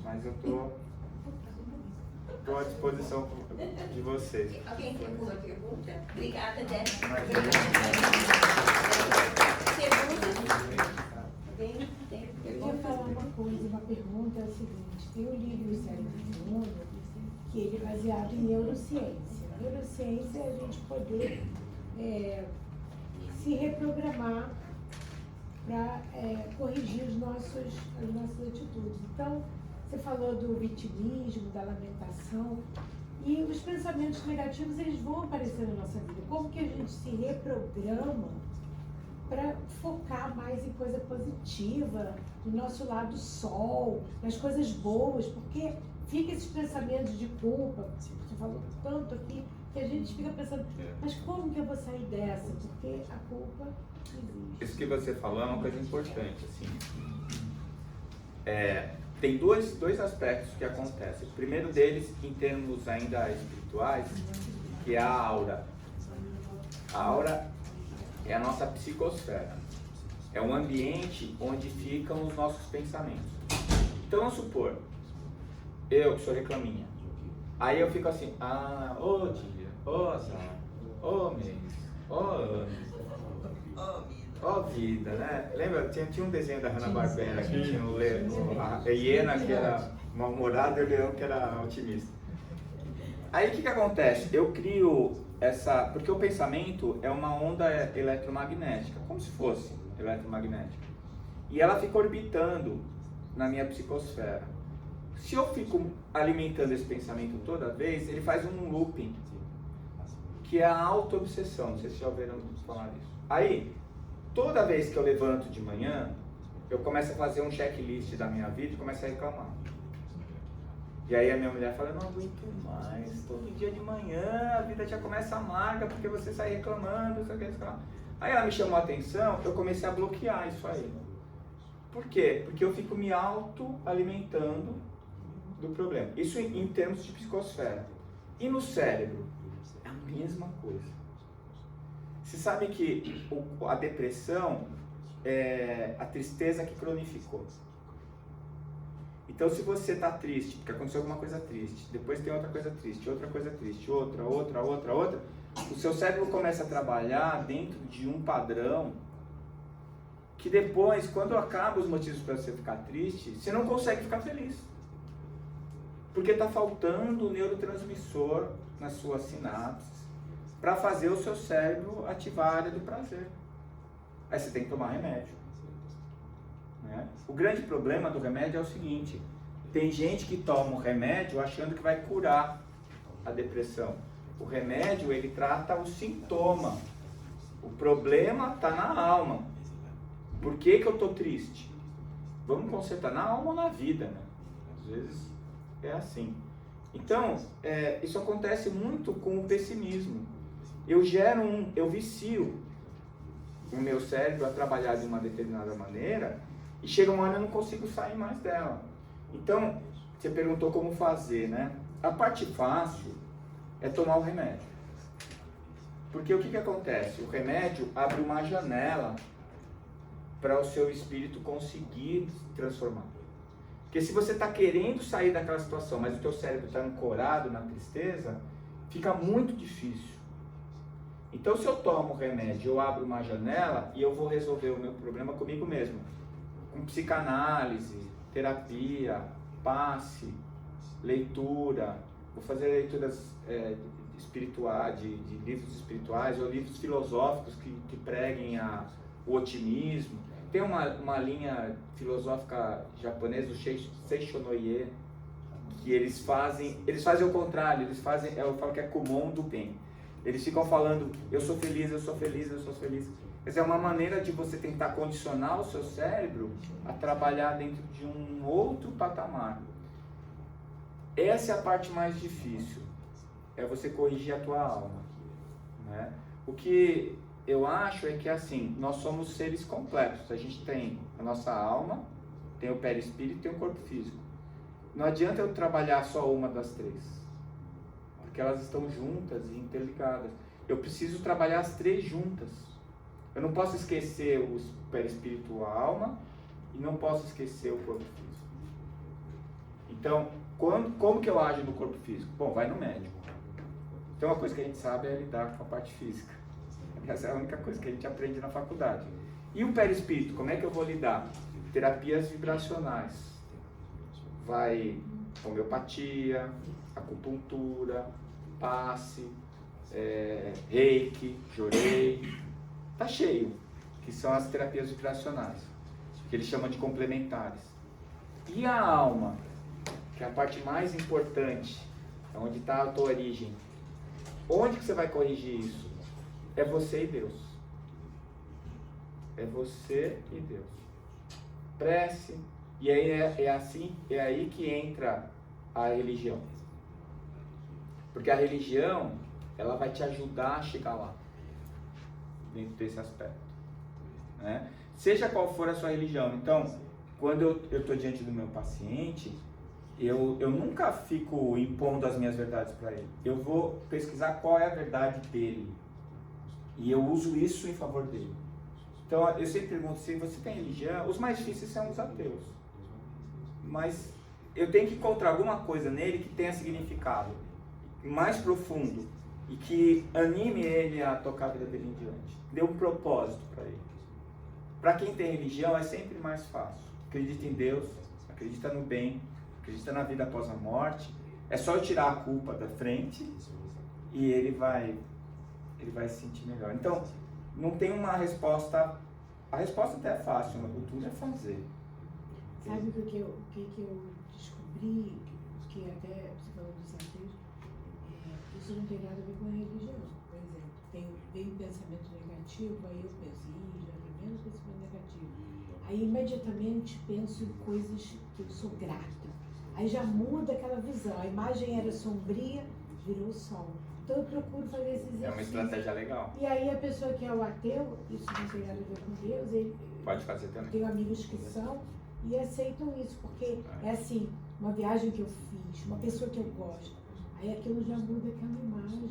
S1: mas eu estou... Estou à disposição de vocês.
S3: Alguém tem alguma pergunta? Obrigada, Débora. Pergunta? Alguém tem
S4: Eu ia
S3: pergunta?
S4: falar uma coisa, uma pergunta é o seguinte, tem um livro do Cérebro do Mundo, que ele é baseado em neurociência. Neurociência é a gente poder se reprogramar para corrigir as nossas atitudes. Então, você falou do vitimismo, da lamentação, e os pensamentos negativos, eles vão aparecer na nossa vida. Como que a gente se reprograma para focar mais em coisa positiva, no nosso lado sol, nas coisas boas, porque fica esses pensamentos de culpa, você falou tanto aqui, que a gente fica pensando, mas como que eu vou sair dessa? Porque a culpa existe.
S1: Isso que você falou é uma coisa importante, assim. Tem dois aspectos que acontecem. O primeiro deles, em termos ainda espirituais, que é a aura. A aura é a nossa psicosfera. É um ambiente onde ficam os nossos pensamentos. Então, vamos supor, eu que sou reclaminha. Aí eu fico assim, ô dia, ô azar, ô mês, ô ano, ô vida, né? Lembra? Tinha um desenho da Hanna-Barbera que tinha a hiena que era mal-humorada e o leão que era otimista. Aí o que acontece? Eu crio porque o pensamento é uma onda eletromagnética, como se fosse eletromagnética. E ela fica orbitando na minha psicosfera. Se eu fico alimentando esse pensamento toda vez, ele faz um looping, que é a auto-obsessão. Não sei se já ouviram falar disso. Aí, toda vez que eu levanto de manhã, eu começo a fazer um checklist da minha vida e começo a reclamar. E aí a minha mulher fala, não aguento mais, todo dia de manhã a vida já começa amarga porque você sai reclamando, não sei o que, reclamar. Aí ela me chamou a atenção, eu comecei a bloquear isso aí. Por quê? Porque eu fico me auto-alimentando do problema. Isso em termos de psicosfera. E no cérebro? É a mesma coisa. Você sabe que a depressão é a tristeza que cronificou. Então, se você está triste, porque aconteceu alguma coisa triste, depois tem outra coisa triste, outra, o seu cérebro começa a trabalhar dentro de um padrão que depois, quando acaba os motivos para você ficar triste, você não consegue ficar feliz. Porque está faltando o neurotransmissor nas suas sinapses para fazer o seu cérebro ativar a área do prazer. Aí você tem que tomar remédio. Né? O grande problema do remédio é o seguinte, tem gente que toma o remédio achando que vai curar a depressão. O remédio, ele trata o sintoma. O problema está na alma. Por que eu estou triste? Vamos consertar na alma ou na vida, né? Às vezes é assim. Então, isso acontece muito com o pessimismo. Eu vicio o meu cérebro a trabalhar de uma determinada maneira e chega uma hora eu não consigo sair mais dela. Então, você perguntou como fazer, né? A parte fácil é tomar o remédio. Porque o que acontece? O remédio abre uma janela para o seu espírito conseguir se transformar. Porque se você está querendo sair daquela situação, mas o teu cérebro está ancorado na tristeza, fica muito difícil. Então, se eu tomo o remédio, eu abro uma janela e eu vou resolver o meu problema comigo mesmo. Com psicanálise, terapia, passe, leitura, vou fazer leituras espirituais, de livros espirituais ou livros filosóficos que preguem o otimismo. Tem uma linha filosófica japonesa, o Seishonoye, que eles fazem o contrário, eu falo que é Kumon do bem. Eles ficam falando, eu sou feliz, eu sou feliz, eu sou feliz. Essa é uma maneira de você tentar condicionar o seu cérebro a trabalhar dentro de um outro patamar. Essa é a parte mais difícil, é você corrigir a tua alma, né? O que eu acho é que assim, nós somos seres completos, a gente tem a nossa alma, tem o perispírito e tem o corpo físico. Não adianta eu trabalhar só uma das três, porque elas estão juntas e interligadas. Eu preciso trabalhar as três juntas. Eu não posso esquecer o perispírito, a alma, e não posso esquecer o corpo físico. Então, como que eu ajo no corpo físico? Bom, vai no médico. Então, uma coisa que a gente sabe é lidar com a parte física. Essa é a única coisa que a gente aprende na faculdade. E o perispírito, como é que eu vou lidar? Terapias vibracionais. Vai homeopatia, acupuntura, passe, reiki, jorei. Tá cheio, que são as terapias vibracionais, que eles chamam de complementares. E a alma, que é a parte mais importante, é onde está a tua origem. Onde que você vai corrigir isso? É você e Deus. É você e Deus. Prece. E aí é aí que entra a religião. Porque a religião, ela vai te ajudar a chegar lá, dentro desse aspecto, né? Seja qual for a sua religião. Então, quando eu estou diante do meu paciente, eu nunca fico impondo as minhas verdades para ele. Eu vou pesquisar qual é a verdade dele e eu uso isso em favor dele. Então, eu sempre pergunto, se você tem religião, os mais difíceis são os ateus. Mas eu tenho que encontrar alguma coisa nele que tenha significado mais profundo e que anime ele a tocar a vida dele em diante. Dê um propósito para ele. Para quem tem religião é sempre mais fácil. Acredita em Deus, acredita no bem, acredita na vida após a morte. É só eu tirar a culpa da frente e ele vai se sentir melhor. Então, não tem uma resposta. A resposta até é fácil, mas o tudo é fazer.
S4: Sabe o que eu descobri, que até você falou dos ateus, isso não tem nada a ver com a religião. Por exemplo, vem um pensamento negativo, aí eu penso, já vem menos pensamento negativo. Aí imediatamente penso em coisas que eu sou grata. Aí já muda aquela visão. A imagem era sombria, virou sol. Então eu procuro fazer esse exercício.
S1: É uma estratégia legal.
S4: E aí a pessoa que é o ateu, isso não tem nada a ver com Deus, ele
S1: Pode fazer também.
S4: tenho amigos que são e aceitam isso, porque é assim, uma viagem que eu fiz, uma pessoa que eu gosto, aí aquilo já muda aquela imagem.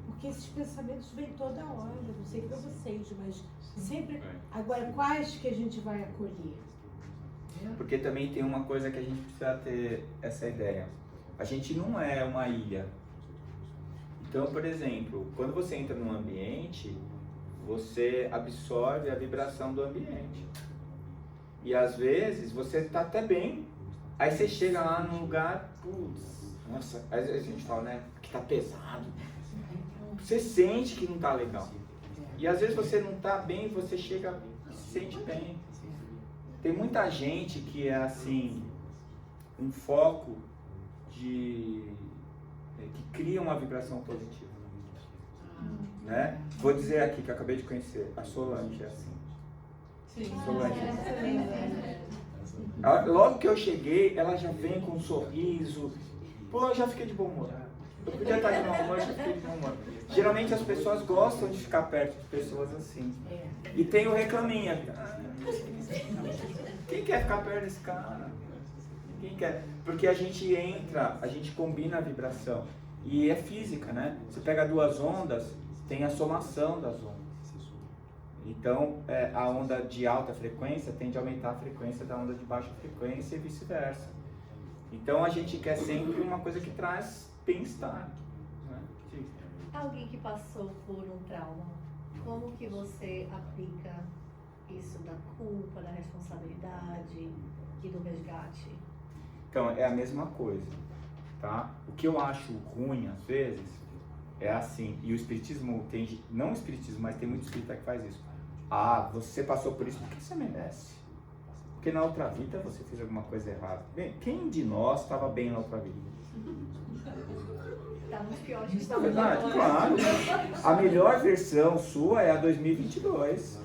S4: Porque esses pensamentos vêm toda hora, não sei para vocês, mas sempre. Agora, quais que a gente vai acolher?
S1: Porque também tem uma coisa que a gente precisa ter essa ideia. A gente não é uma ilha. Então, por exemplo, quando você entra num ambiente, você absorve a vibração do ambiente. E às vezes você está até bem, aí você chega lá num lugar, putz, nossa, às vezes a gente fala, né, que tá pesado. Você sente que não tá legal. E às vezes você não tá bem, você chega e se sente bem. Tem muita gente que é assim, um foco que cria uma vibração positiva. Né? Vou dizer aqui que eu acabei de conhecer, a Solange é assim.
S2: Sim.
S1: Solange. Logo que eu cheguei, ela já vem com um sorriso. Pô, eu já fiquei de bom humor. Eu podia estar de mau humor, eu já fiquei de bom humor. Geralmente as pessoas gostam de ficar perto de pessoas assim. E tem o reclaminha. Quem quer ficar perto desse cara? Ninguém quer. Porque a gente entra, a gente combina a vibração. E é física, né? Você pega duas ondas, tem a somação das ondas. Então, a onda de alta frequência tende a aumentar a frequência da onda de baixa frequência e vice-versa. Então, a gente quer sempre uma coisa que traz bem-estar. Né?
S5: Alguém que passou por um trauma, como que você aplica isso da culpa, da responsabilidade e do resgate?
S1: Então, é a mesma coisa, tá? O que eu acho ruim, às vezes, é assim, e o espiritismo tem, não o espiritismo, mas tem muito espírita que faz isso. Ah, você passou por isso, por que você merece? Porque na outra vida você fez alguma coisa errada. Bem, quem de nós estava bem na outra vida?
S5: Estávamos piores que
S1: É
S5: estávamos
S1: verdade,
S5: agora.
S1: claro. A melhor versão sua é a 2022.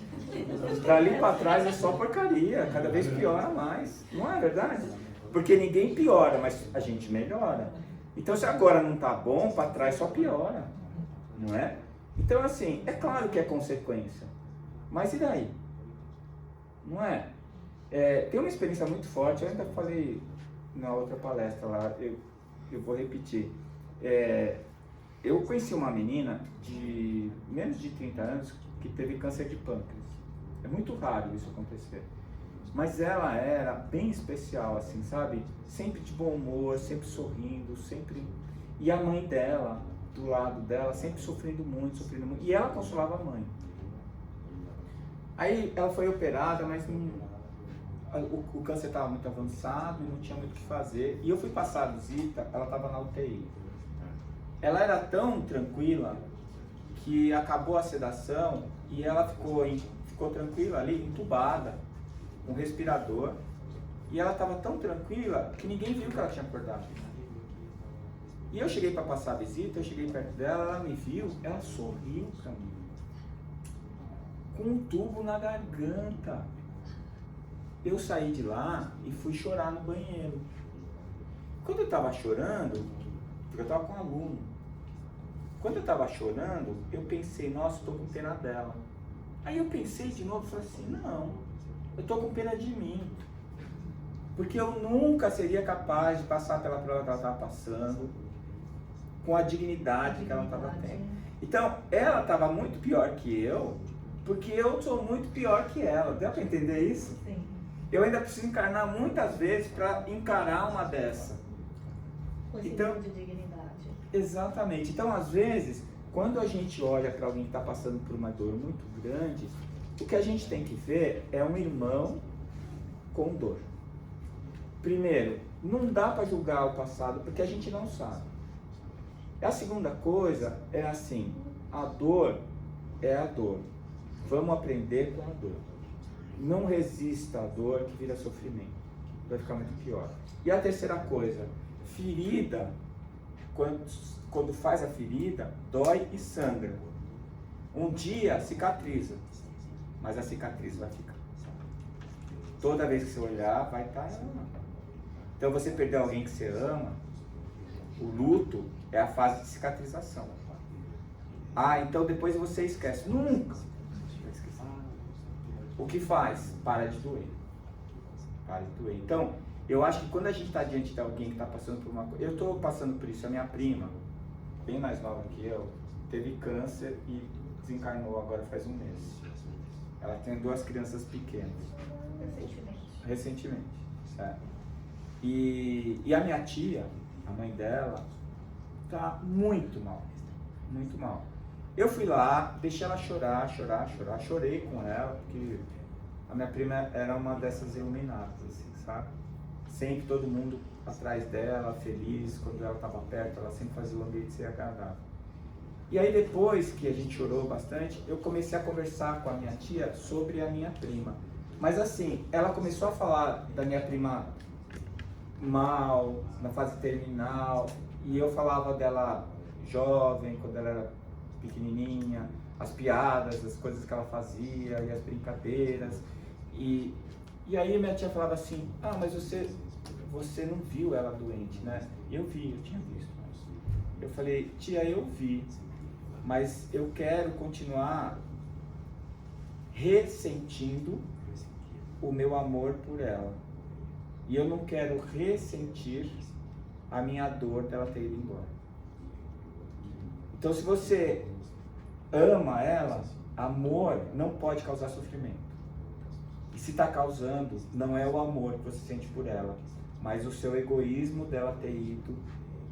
S1: Dali para trás é só porcaria, cada vez piora mais. Não é verdade? Porque ninguém piora, mas a gente melhora. Então se agora não tá bom, para trás só piora. Não é? Então assim, é claro que é consequência. Mas e daí? Não é? Tem uma experiência muito forte, eu ainda falei na outra palestra lá, eu vou repetir. Eu conheci uma menina de menos de 30 anos que teve câncer de pâncreas. É muito raro isso acontecer. Mas ela era bem especial, assim, sabe? Sempre de bom humor, sempre sorrindo, sempre... E a mãe dela, do lado dela, sempre sofrendo muito. E ela consolava a mãe. Aí ela foi operada, mas o câncer estava muito avançado e não tinha muito o que fazer. E eu fui passar a visita, ela estava na UTI. Ela era tão tranquila que acabou a sedação e ela ficou tranquila ali, entubada, com respirador. E ela estava tão tranquila que ninguém viu que ela tinha acordado. E eu cheguei para passar a visita, eu cheguei perto dela, ela me viu, ela sorriu para mim. Com um tubo na garganta. Eu saí de lá e fui chorar no banheiro. Quando eu estava chorando, porque eu estava com um aluno, quando eu estava chorando, eu pensei, nossa, estou com pena dela. Aí eu pensei de novo e falei assim, não, eu estou com pena de mim. Porque eu nunca seria capaz de passar pela prova que ela estava passando, com a dignidade que ela estava tendo. Então, ela estava muito pior que eu, porque eu sou muito pior que ela. Deu para entender isso?
S5: Sim.
S1: Eu ainda preciso encarnar muitas vezes para encarar uma dessa.
S5: Com esse
S1: Então,
S5: nível de dignidade.
S1: Exatamente. Então, às vezes, quando a gente olha para alguém que está passando por uma dor muito grande, o que a gente tem que ver é um irmão com dor. Primeiro, não dá para julgar o passado porque a gente não sabe. A segunda coisa é assim, a dor é a dor. Vamos aprender com a dor. Não resista à dor que vira sofrimento. Vai ficar muito pior. E a terceira coisa, ferida, quando faz a ferida, dói e sangra. Um dia cicatriza, mas a cicatriz vai ficar. Toda vez que você olhar, vai estar. Então você perdeu alguém que você ama, o luto é a fase de cicatrização. Ah, então depois você esquece. Nunca vai esquecer. O que faz? Para de doer. Para de doer. Então, eu acho que quando a gente está diante de alguém que está passando por uma coisa... Eu estou passando por isso. A minha prima, bem mais nova que eu, teve câncer e desencarnou agora faz um mês. Ela tem 2 crianças pequenas. Recentemente. Certo? E a minha tia, a mãe dela, tá muito mal. Muito mal. Eu fui lá, deixei ela chorar. Chorei com ela, porque a minha prima era uma dessas iluminadas, assim, sabe? Sempre todo mundo atrás dela, feliz, quando ela estava perto, ela sempre fazia o ambiente ser agradável. E aí depois que a gente chorou bastante, eu comecei a conversar com a minha tia sobre a minha prima. Mas assim, ela começou a falar da minha prima mal, na fase terminal, e eu falava dela jovem, quando ela era pequenininha, as piadas, as coisas que ela fazia, e as brincadeiras, e aí minha tia falava assim, ah, mas você não viu ela doente, né? Eu tinha visto. Eu falei, tia, eu vi, mas eu quero continuar ressentindo o meu amor por ela. E eu não quero ressentir a minha dor dela ter ido embora. Então, se você ama ela, amor não pode causar sofrimento. E se está causando, não é o amor que você sente por ela, mas o seu egoísmo dela ter ido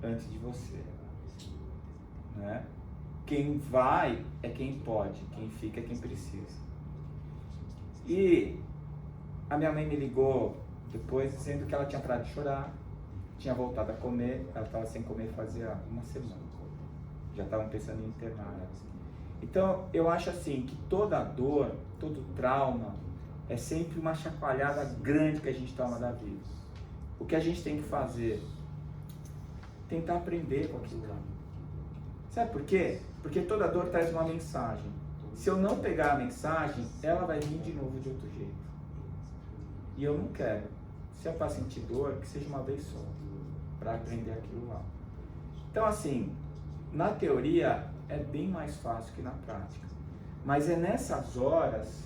S1: antes de você. Né? Quem vai é quem pode, quem fica é quem precisa. E a minha mãe me ligou depois dizendo que ela tinha parado de chorar, tinha voltado a comer, ela estava sem comer fazia uma semana. Já estavam pensando em internar ela. Então, eu acho assim, que toda dor, todo trauma, é sempre uma chacoalhada grande que a gente toma da vida. O que a gente tem que fazer? Tentar aprender com aquilo lá. Sabe por quê? Porque toda dor traz uma mensagem. Se eu não pegar a mensagem, ela vai vir de novo de outro jeito. E eu não quero. Se é para sentir dor, que seja uma vez só, para aprender aquilo lá. Então, assim, na teoria é bem mais fácil que na prática. Mas é nessas horas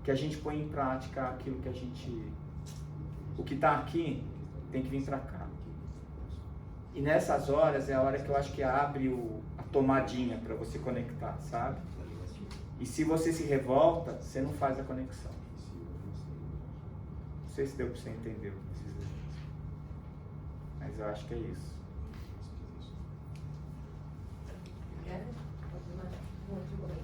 S1: que a gente põe em prática aquilo que a gente... O que está aqui tem que vir para cá. E nessas horas é a hora que eu acho que abre a tomadinha para você conectar, sabe? E se você se revolta, você não faz a conexão. Não sei se deu para você entender o que eu quis dizer. Mas eu acho que é isso.
S3: Obrigada. Outro comentário?